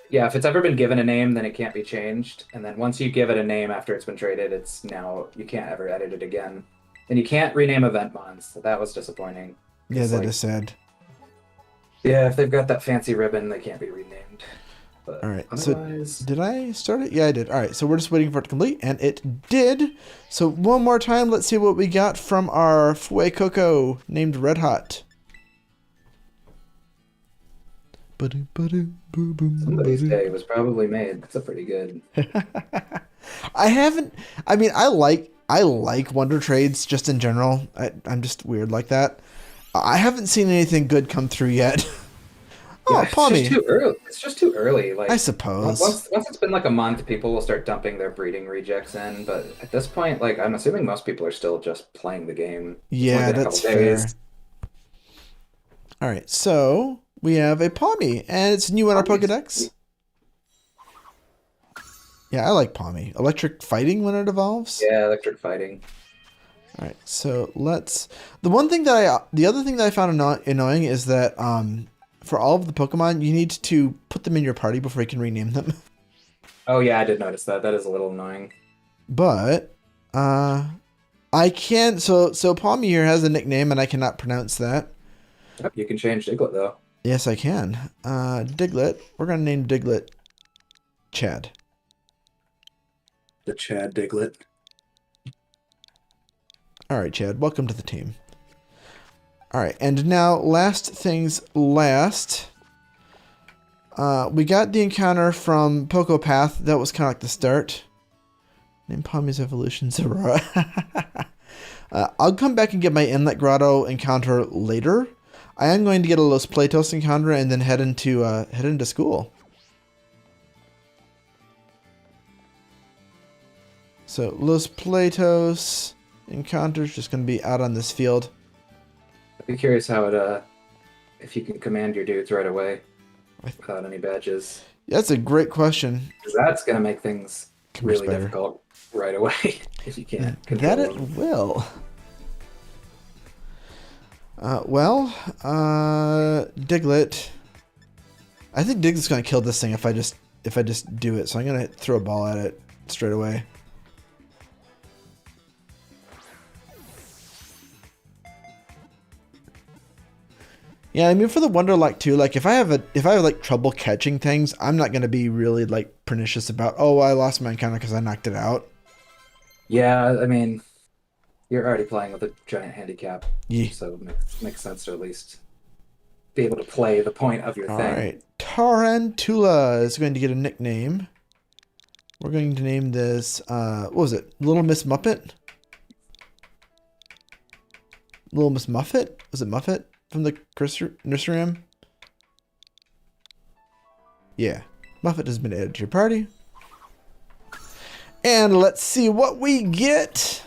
Yeah, if it's ever been given a name, then it can't be changed. And then once you give it a name after it's been traded, it's now, you can't ever edit it again. And you can't rename event mons. So that was disappointing. Yeah, that is sad. Yeah, if they've got that fancy ribbon, they can't be renamed. But all right, otherwise... so did I start it? Yeah, I did. All right, so we're just waiting for it to complete, and it did. So one more time, let's see what we got from our Fuecoco named Red Hot. Somebody's day was probably made. That's a pretty good. I like Wonder Trades just in general. I'm just weird like that. I haven't seen anything good come through yet. Oh, yeah, Palmy. It's just too early. It's just too early. Like, I suppose. Once it's been like a month, people will start dumping their breeding rejects in. But at this point, like, I'm assuming most people are still just playing the game. Yeah, that's fair. All right, so we have a Palmy, and it's new in our Pokedex. Yeah, I like Palmy. Electric fighting when it evolves. Yeah, electric fighting. All right, so let's. The other thing that I found annoying is that for all of the Pokemon, you need to put them in your party before you can rename them. Oh yeah, I did notice that. That is a little annoying. But I can so Palmy here has a nickname and I cannot pronounce that. Yep, you can change Diglett though. Yes, I can. Diglett. We're gonna name Diglett Chad. The Chad Diglett. All right, Chad. Welcome to the team. All right, and now last things last. We got the encounter from Poco Path. That was kind of like the start. Name Palmy's Evolution Zero. I'll come back and get my Inlet Grotto encounter later. I am going to get a Los Platos encounter and then head into school. So Los Platos encounter's just going to be out on this field. I'd be curious how it if you can command your dudes right away without any badges. That's a great question. Because that's gonna make things really difficult right away if you can't control That it them. will. Diglett. I think Diglett's gonna kill this thing if I just do it. So I'm gonna throw a ball at it straight away. Yeah, I mean for the Wonderlock too, like if I have like trouble catching things, I'm not gonna be really like pernicious about, oh, I lost my encounter because I knocked it out. Yeah, I mean, you're already playing with a giant handicap, Yeah. so it makes sense to at least be able to play the point of your All thing. right, Tarantula is going to get a nickname. We're going to name this, what was it? Little Miss Muppet? Little Miss Muffet? Was it Muffet from the nursery rhyme? Yeah. Muffet has been added to your party. And let's see what we get.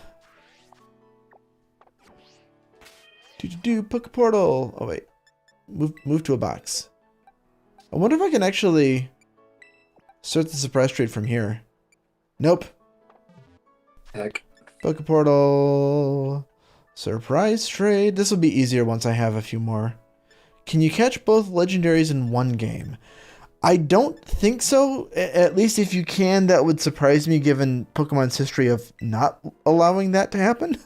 Poke portal. Oh wait. Move to a box. I wonder if I can actually start the surprise trade from here. Nope. Heck. Poke portal. Surprise trade. This will be easier once I have a few more. Can you catch both legendaries in one game? I don't think so. At least if you can, that would surprise me given Pokemon's history of not allowing that to happen.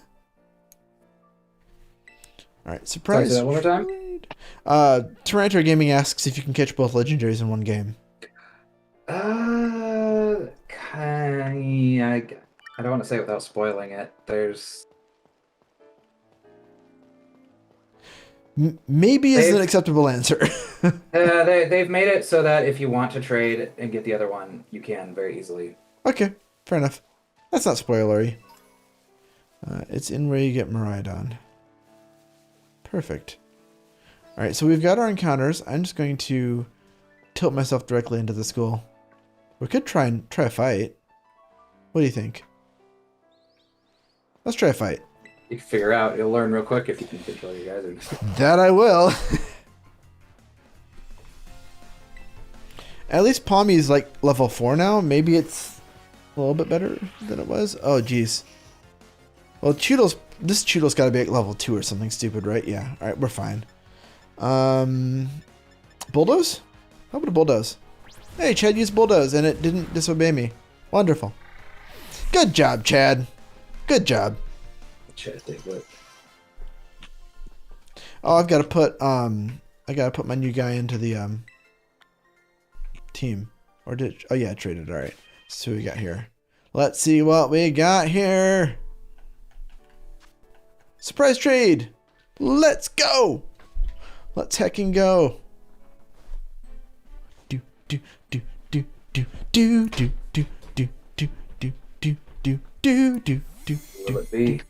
All right, surprise. Say that one more time. Tarantor Gaming asks if you can catch both legendaries in one game. I don't want to say it without spoiling it. There's maybe is an acceptable answer. they've made it so that if you want to trade and get the other one, you can very easily. Okay, fair enough. That's not spoilery. It's in where you get Miraidon. Perfect. All right, so we've got our encounters. I'm just going to tilt myself directly into the school. We could try a fight. What do you think? Let's try a fight. You can figure out. You'll learn real quick if you can control your guys. That I will. At least Palmy's like level 4 now. Maybe it's a little bit better than it was. Oh, geez. Well, this Choodle's got to be at level 2 or something stupid, right? Yeah. All right, we're fine. Bulldoze? How about a Bulldoze? Hey, Chad used Bulldoze and it didn't disobey me. Wonderful. Good job, Chad. Good job. Chad Diglett. Oh, I gotta put my new guy into the team. Or oh yeah, I traded. All right. So what we got here. Let's see what we got here. Surprise trade. Let's go. Let's hecking go. Do do do do do do do do do do do do do do do do. Will it be?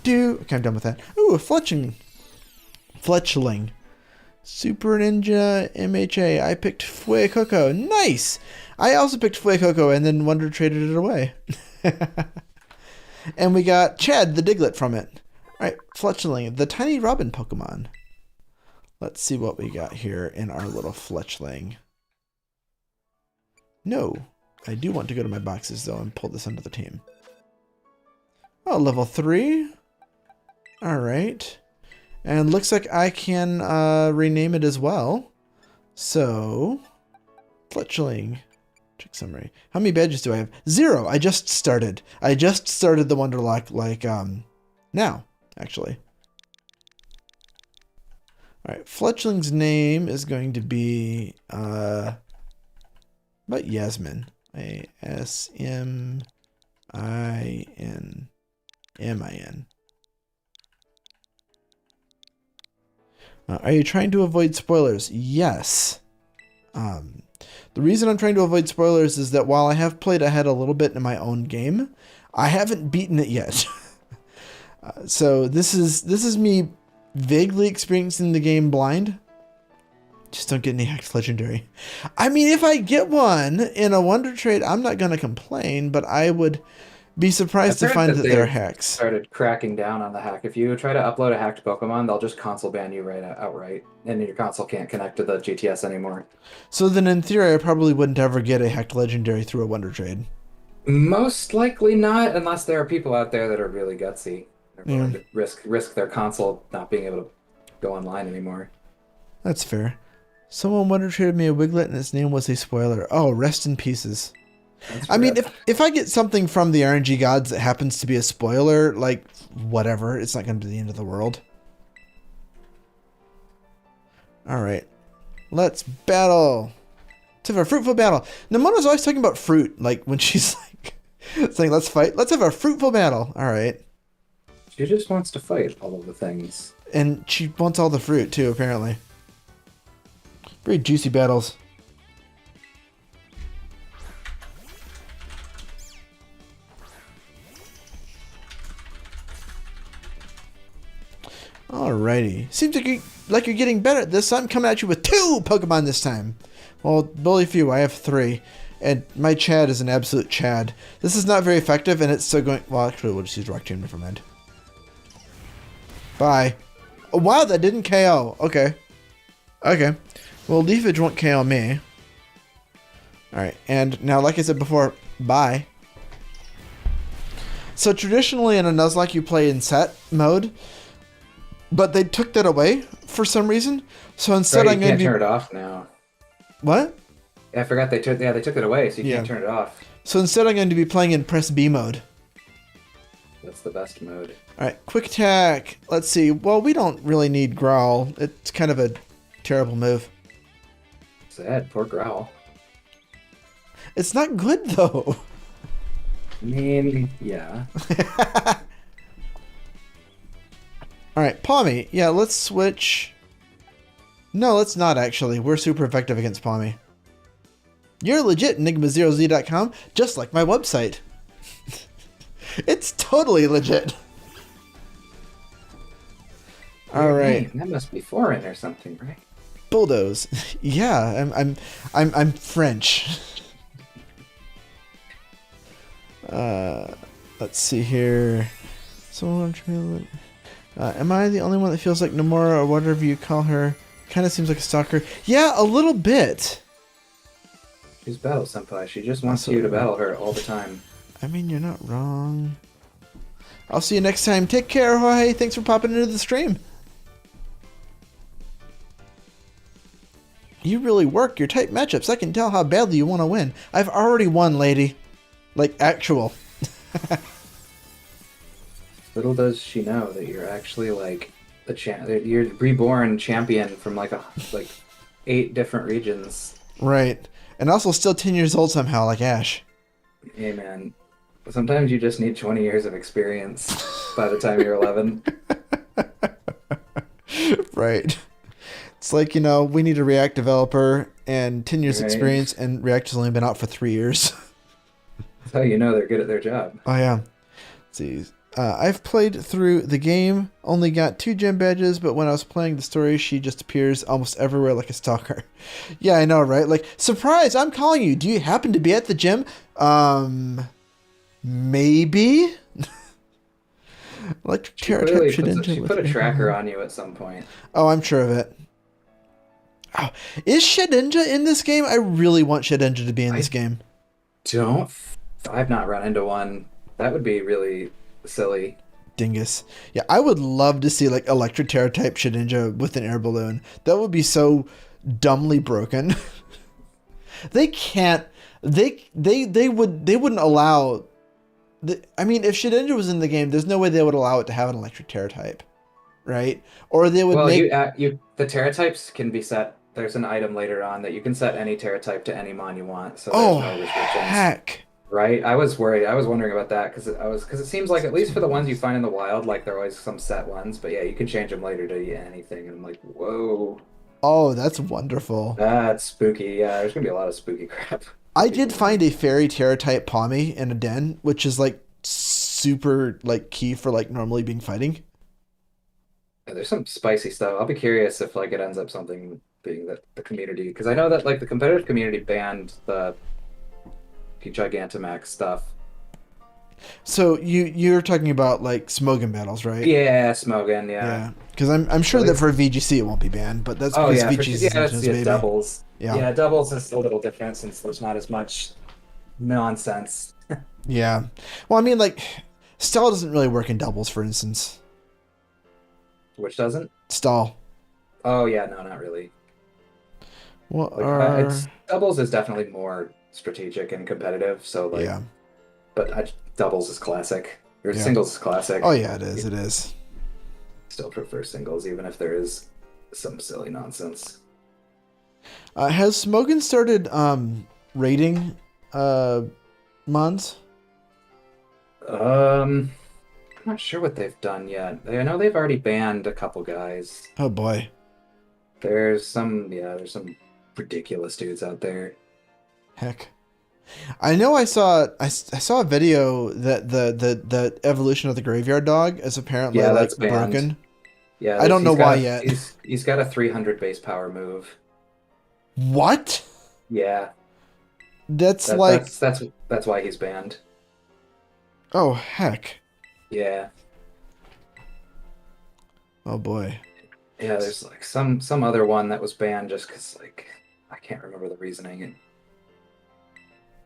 Okay, I'm done with that. Ooh, a Fletchling. Super Ninja MHA. I picked Fuecoco. Nice! I also picked Fuecoco and then Wondertraded it away. And we got Chad the Diglett from it. Alright, Fletchling, the tiny Robin Pokemon. Let's see what we got here in our little Fletchling. No. I do want to go to my boxes, though, and pull this into the team. Oh, level 3. All right. And looks like I can rename it as well. So, Fletchling. Check summary. How many badges do I have? 0. I just started. I just started the Wonderlock like now, actually. All right, Fletchling's name is going to be about Yasmin. Asmin. Are you trying to avoid spoilers? Yes. The reason I'm trying to avoid spoilers is that while I have played ahead a little bit in my own game, I haven't beaten it yet. So this is me vaguely experiencing the game blind. Just don't get any hacked legendary. I mean, if I get one in a Wonder Trade, I'm not going to complain, but I would be surprised to find that they're hacks. Started cracking down on the hack. If you try to upload a hacked Pokemon, they'll just console ban you outright, and your console can't connect to the GTS anymore. So then, in theory, I probably wouldn't ever get a hacked legendary through a Wonder Trade. Most likely not, unless there are people out there that are really gutsy. They're going to risk their console not being able to go online anymore. That's fair. Someone Wonder Traded me a Wiglet, and its name was a spoiler. Oh, rest in pieces. I mean, if I get something from the RNG gods that happens to be a spoiler, like, whatever, it's not going to be the end of the world. Alright. Let's battle. Let's have a fruitful battle. Namona's always talking about fruit, like, when she's, like, saying, let's fight. Let's have a fruitful battle. Alright. She just wants to fight all of the things. And she wants all the fruit, too, apparently. Very juicy battles. Alrighty. Seems like you're getting better at this, so I'm coming at you with 2 Pokemon this time. Well, bully few, I have 3. And my Chad is an absolute Chad. This is not very effective, and it's still going... Well, actually, we'll just use Rock Tomb, never mind. Bye. Oh, wow, that didn't KO. Okay. Okay. Well, Leafage won't KO me. Alright, and now, like I said before, bye. So, traditionally in a Nuzlocke, you play in set mode. But they took that away for some reason. So instead, I'm going to be... You can't turn it off now. What? Yeah, I forgot they took it away, so you can't turn it off. So instead, I'm going to be playing in Press B mode. That's the best mode. All right, quick attack. Let's see. Well, we don't really need Growl. It's kind of a terrible move. Sad, poor Growl. It's not good though. I mean, yeah. All right, Palmy. Yeah, let's switch. No, let's not actually. We're super effective against Palmy. You're legit, Enigma0z.com, just like my website. It's totally legit. All right. That must be foreign or something, right? Bulldoze. Yeah, I'm French. Let's see here. Someone. Am I the only one that feels like Nomura or whatever you call her kind of seems like a stalker? Yeah, a little bit. She's Battle Senpai. She just wants you to battle her all the time. I mean, you're not wrong. I'll see you next time. Take care, Jorge. Thanks for popping into the stream. You really work your tight matchups. I can tell how badly you want to win. I've already won, lady. Like, actual. Little does she know that you're actually like you're reborn champion from like 8 different regions. Right. And also still 10 years old somehow, like Ash. Hey man, sometimes you just need 20 years of experience by the time you're 11. Right. It's like, you know, we need a React developer and 10 years experience, and React has only been out for 3 years. That's how you know they're good at their job. Oh, yeah. Let's see. I've played through the game, only got 2 gem badges, but when I was playing the story, she just appears almost everywhere like a stalker. Yeah, I know, right? Like, surprise, I'm calling you. Do you happen to be at the gym? Maybe? Electric Terror type Shedinja. She put a tracker on you at some point. Oh, I'm sure of it. Oh, is Shedinja in this game? I really want Shedinja to be in this game. I've not run into one. That would be really silly. Dingus. Yeah, I would love to see like Electric Terror type Shedinja with an air balloon. That would be so dumbly broken. They can't. They wouldn't allow. I mean, if Shedinja was in the game, there's no way they would allow it to have an electric Terra type, right? Or they would Well, make. the Terra types can be set. There's an item later on that you can set any Terra type to any mon you want, so there's Oh no restrictions. heck! Right? I was worried. I was wondering about that because it seems like at least for the ones you find in the wild, like there are always some set ones, but yeah, you can change them later to anything. And I'm like, whoa, Oh, that's wonderful. that's spooky. Yeah, there's gonna be a lot of spooky crap. I did find a fairy Terra type Pommy in a den, which is like super like key for like normally being fighting. Yeah, there's some spicy stuff. I'll be curious if like it ends up something being that the community, because I know that like the competitive community banned the Gigantamax stuff. So you're talking about like Smogon battles, right? Yeah, Smogon, yeah. Yeah, because I'm sure that for VGC it won't be banned, but that's Oh because yeah, VGC is that's Nintendo's baby. doubles. Yeah. Yeah, doubles is a little different since there's not as much nonsense. Yeah. Well, I mean, like, stall doesn't really work in doubles, for instance. Which doesn't? Stall. Oh yeah, no, not really. What Like, are... doubles is definitely more strategic and competitive. So like, Yeah. but doubles is classic. Or Yeah. singles is classic. Oh yeah, it is. It is. Still prefer singles, even if there is some silly nonsense. Has Smogon started rating Mons? I'm not sure what they've done yet. I know they've already banned a couple guys. Oh boy. There's some ridiculous dudes out there. Heck. I know I saw a video that the evolution of the graveyard dog is apparently like that's banned. broken. Yeah, I don't know why yet. He's got a 300 base power move. What? Yeah. That's why he's banned. Oh heck. Yeah. Oh boy. Yeah, there's like some other one that was banned just because like I can't remember the reasoning. And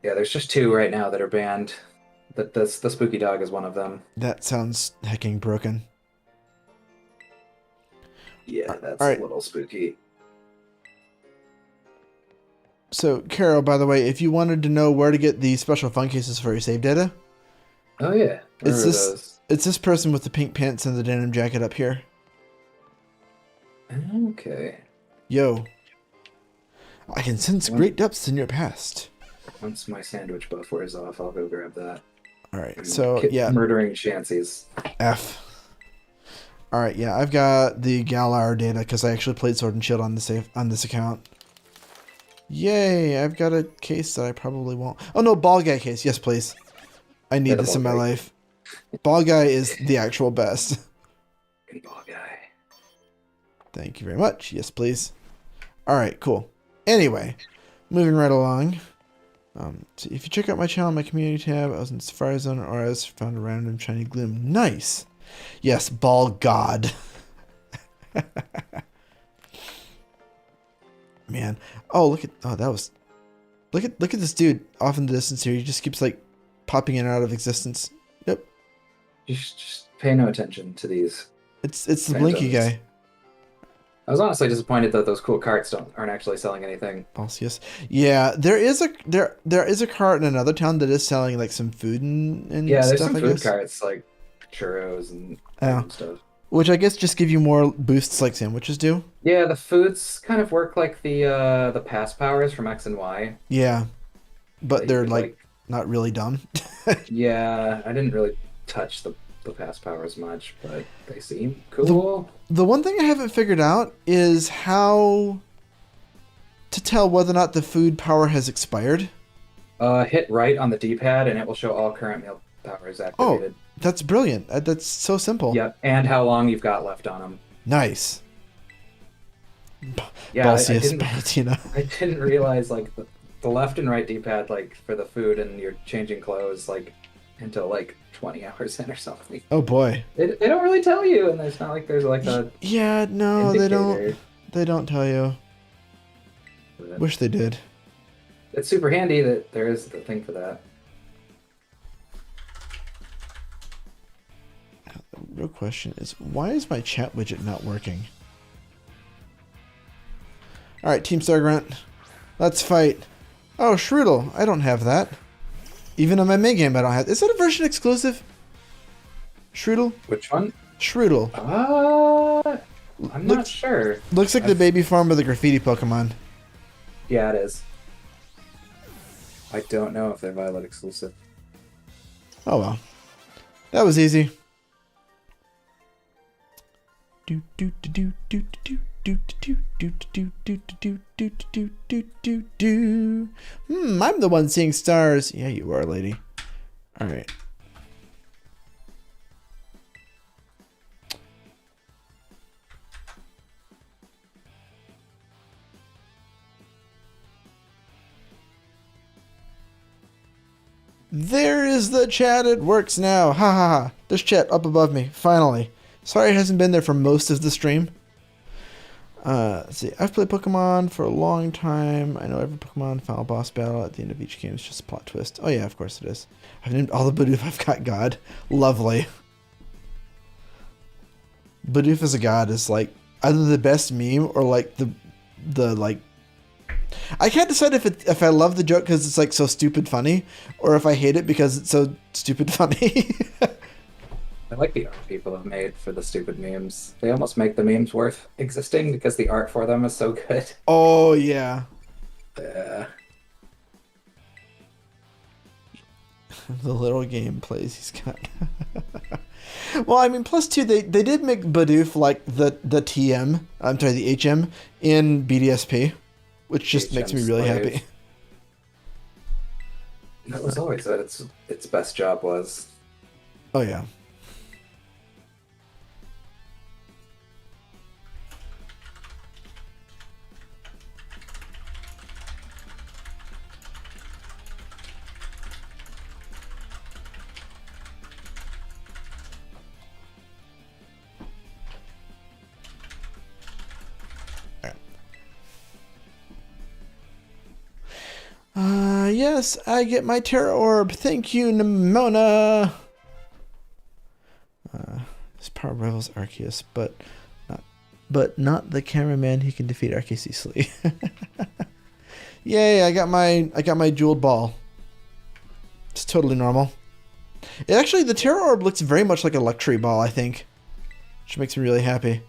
yeah, there's just two right now that are banned. The spooky dog is one of them. That sounds hecking broken. Yeah, that's right. a little spooky. So, Carol, by the way, if you wanted to know where to get the special fun cases for your save data, oh yeah, it's this person with the pink pants and the denim jacket up here. Okay. Yo, I can sense great depths in your past. Once my sandwich buff wears off, I'll go grab that. All right, so yeah, murdering chances. F. All right, yeah, I've got the Galar data because I actually played Sword and Shield on this account. Yay! I've got a case that I probably won't. Oh no, Ball Guy case. Yes, please. I need this in my life. Ball Guy is the actual best. Ball Guy. Thank you very much. Yes, please. All right, cool. Anyway, moving right along. So if you check out my channel, my community tab, I was in Safari Zone or I found a random shiny gloom. Nice. Yes, Ball God. Man. Oh, look at look at this dude off in the distance here. He just keeps like popping in and out of existence. Yep. Just pay no attention to these. It's the Blinky guy. I was honestly disappointed that those cool carts aren't actually selling anything. Yes. Yeah, there is a cart in another town that is selling like some food and yeah, there's stuff, some food carts like churros and stuff. Which I guess just give you more boosts like sandwiches do. Yeah, the foods kind of work like the pass powers from X and Y. Yeah, but they're like not really dumb. Yeah, I didn't really touch the pass powers much, but they seem cool. The one thing I haven't figured out is how to tell whether or not the food power has expired. Hit right on the D-pad and it will show all current meal powers activated. Oh, that's brilliant. That's so simple. Yeah, and how long you've got left on them. Nice. Yeah, I didn't realize like the left and right D-pad like for the food and you're changing clothes like until like 20 hours in or something. Oh boy. They don't really tell you, and there's not like there's like a no indicator. they don't tell you. But wish they did. It's super handy that there is the thing for that. The real question is, why is my chat widget not working? All right, Team Star Grunt. Let's fight. Oh, Shroodle. I don't have that. Even on my main game, I don't have. Is that a version exclusive? Shroodle? Which one? Shroodle. I'm not sure. Looks like the baby form of the graffiti Pokemon. Yeah, it is. I don't know if they're Violet exclusive. Oh well. That was easy. I'm the one seeing stars. Yeah, you are, lady. All right. There is the chat. It works now. Ha ha ha. There's chat up above me. Finally. Sorry it hasn't been there for most of the stream. Let's see. I've played Pokemon for a long time. I know every Pokemon final boss battle at the end of each game is just a plot twist. Oh yeah, of course it is. I've named all the Bidoof I've got God. Lovely. Bidoof as a god is like either the best meme or like the like. I can't decide if I love the joke because it's like so stupid funny, or if I hate it because it's so stupid funny. I like the art people have made for the stupid memes. They almost make the memes worth existing because the art for them is so good. Oh yeah. Yeah. The little gameplays he's got. Well, I mean, plus two, they did make Bidoof like the TM. I'm sorry, the HM in BDSP, which just makes me really happy. That was always what its best job was. Oh yeah. Yes, I get my Terra Orb. Thank you, Nimona. His power rivals Arceus, but not the cameraman. He can defeat Arceus easily. Yay! I got my jeweled ball. It's totally normal. Actually, the Terra Orb looks very much like a luxury ball. I think, which makes me really happy.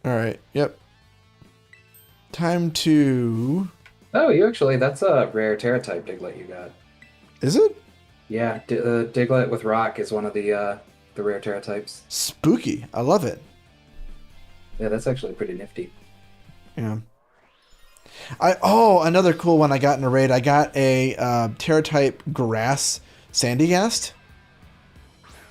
All right. Yep. Time to... Oh, that's a rare Terra type Diglett you got. Is it? Yeah, Diglett with Rock is one of the rare Terra types. Spooky. I love it. Yeah, that's actually pretty nifty. Yeah. Another cool one I got in a raid. I got a Terra type Grass Sandygast.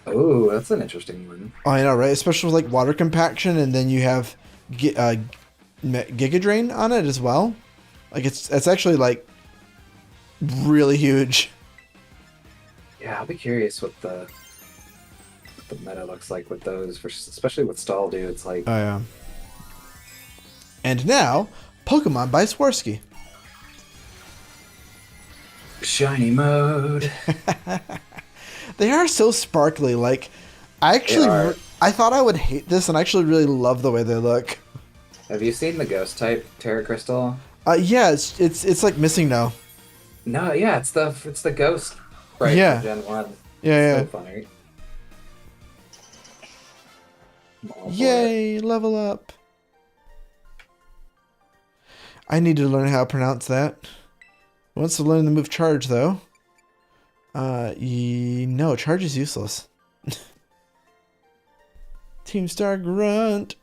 Oh, that's an interesting one. Oh, I know, right? Especially with like water compaction, and then you have Giga Drain on it as well. Like it's actually like really huge. Yeah, I'll be curious what the meta looks like with those, especially with stall dudes. Like, oh yeah. And now, Pokemon by Swarovski. Shiny mode. They are so sparkly. Like, I thought I would hate this, and I actually really love the way they look. Have you seen the ghost type Terra Crystal? Yeah, it's like missing now. No, yeah, it's the ghost right from Gen 1. Yeah, so funny. Yay, level up. I need to learn how to pronounce that. Wants to learn the move Charge, though. No, Charge is useless. Team Star Grunt.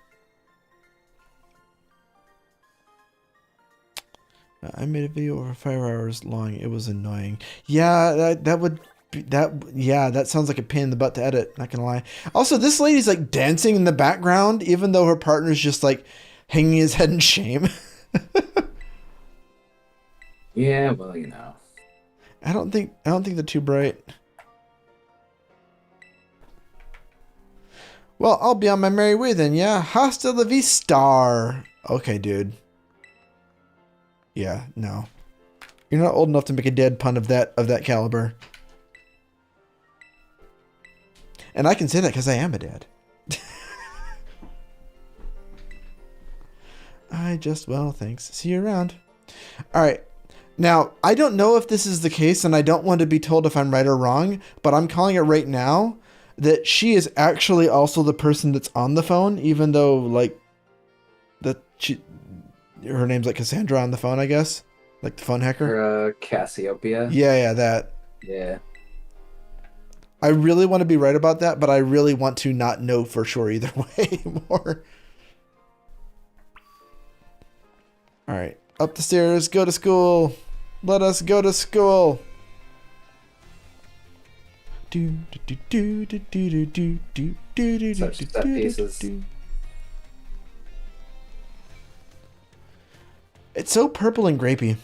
I made a video over 5 hours long. It was annoying. Yeah, that sounds like a pain in the butt to edit, not gonna lie. Also, this lady's like dancing in the background, even though her partner's just like hanging his head in shame. Yeah, well, you know. I don't think they're too bright. Well, I'll be on my merry way then, yeah? Hasta la vista. Okay, dude. Yeah, no. You're not old enough to make a dead pun of that caliber. And I can say that because I am a dad. Well, thanks. See you around. All right. Now, I don't know if this is the case, and I don't want to be told if I'm right or wrong, but I'm calling it right now that she is actually also the person that's on the phone, even though, like, her name's like Cassandra on the phone, I guess? Like the phone hacker? Or Cassiopeia. Yeah, that. Yeah. I really want to be right about that, but I really want to not know for sure either way more. All right. Up the stairs. Go to school. Let us go to school. Such set pieces. It's so purple and grapey.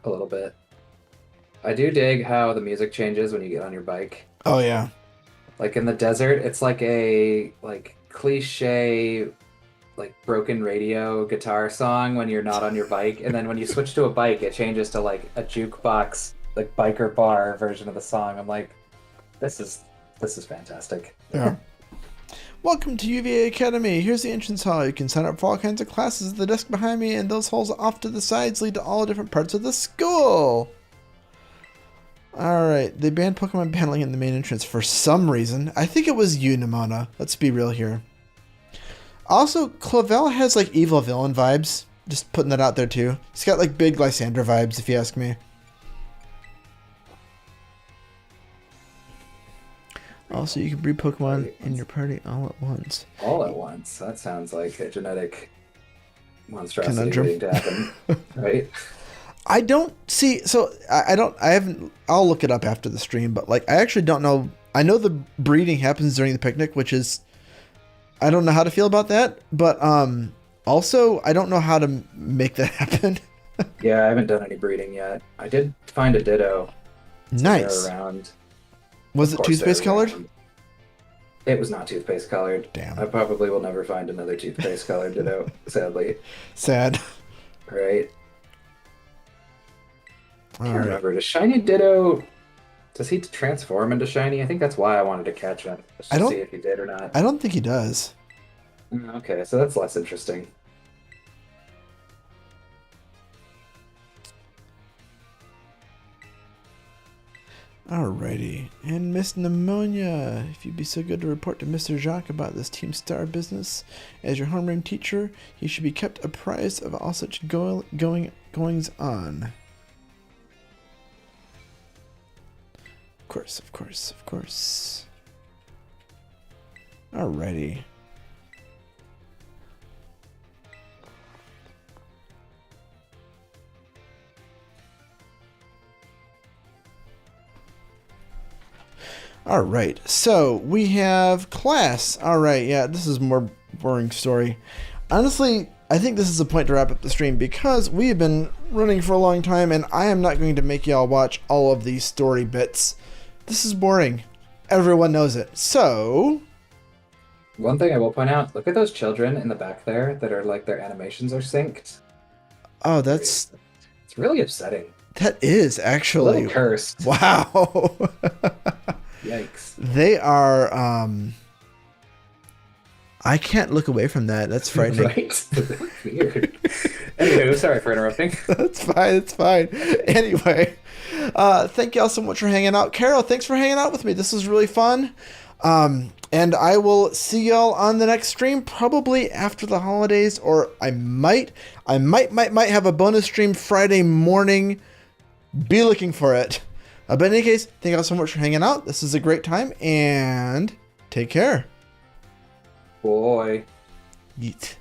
A little bit. I do dig how the music changes when you get on your bike. Oh yeah. Like in the desert, it's like a cliche broken radio guitar song when you're not on your bike, and then when you switch to a bike, it changes to like a jukebox, like biker bar version of the song. I'm like, this is fantastic. Yeah. Welcome to UVA Academy. Here's the entrance hall. You can sign up for all kinds of classes at the desk behind me, and those halls off to the sides lead to all different parts of the school. Alright, they banned Pokemon battling in the main entrance for some reason. I think it was you, Nimona. Let's be real here. Also, Clavel has like evil villain vibes. Just putting that out there too. He's got like big Lysandra vibes, if you ask me. Also, you can breed Pokemon in your party all at once. All at once? That sounds like a genetic monstrosity Conundrum. waiting to happen, right? I don't see, so I haven't, I'll look it up after the stream, but like, I actually don't know. I know the breeding happens during the picnic, which is, I don't know how to feel about that, but also, I don't know how to make that happen. Yeah, I haven't done any breeding yet. I did find a Ditto. Nice. Around. Was it toothpaste colored? It was not toothpaste colored. Damn. I probably will never find another toothpaste colored Ditto, sadly. Sad. Right. I can't All right. remember. Does Shiny Ditto, does he transform into Shiny? I think that's why I wanted to catch him. Just to see if he did or not. I don't think he does. Okay, so that's less interesting. Alrighty. And Miss Pneumonia, if you'd be so good to report to Mr. Jacques about this Team Star business. As your homeroom teacher, he should be kept apprised of all such goings on. Of course, of course, of course. Alrighty. All right, so we have class. All right, yeah, this is a more boring story. Honestly, I think this is a point to wrap up the stream because we have been running for a long time and I am not going to make y'all watch all of these story bits. This is boring. Everyone knows it. So, one thing I will point out, look at those children in the back there that are like their animations are synced. oh, it's really upsetting. that is A actually little cursed. wow. Yikes. They are I can't look away from that. That's frightening. Right? Weird. Anyway, sorry for interrupting. That's fine. It's fine. Anyway, thank y'all so much for hanging out. Carol, thanks for hanging out with me. This was really fun. And I will see y'all on the next stream, probably after the holidays, or I might have a bonus stream Friday morning. Be looking for it. But in any case, thank y'all so much for hanging out. This is a great time, and take care. Boy. Yeet.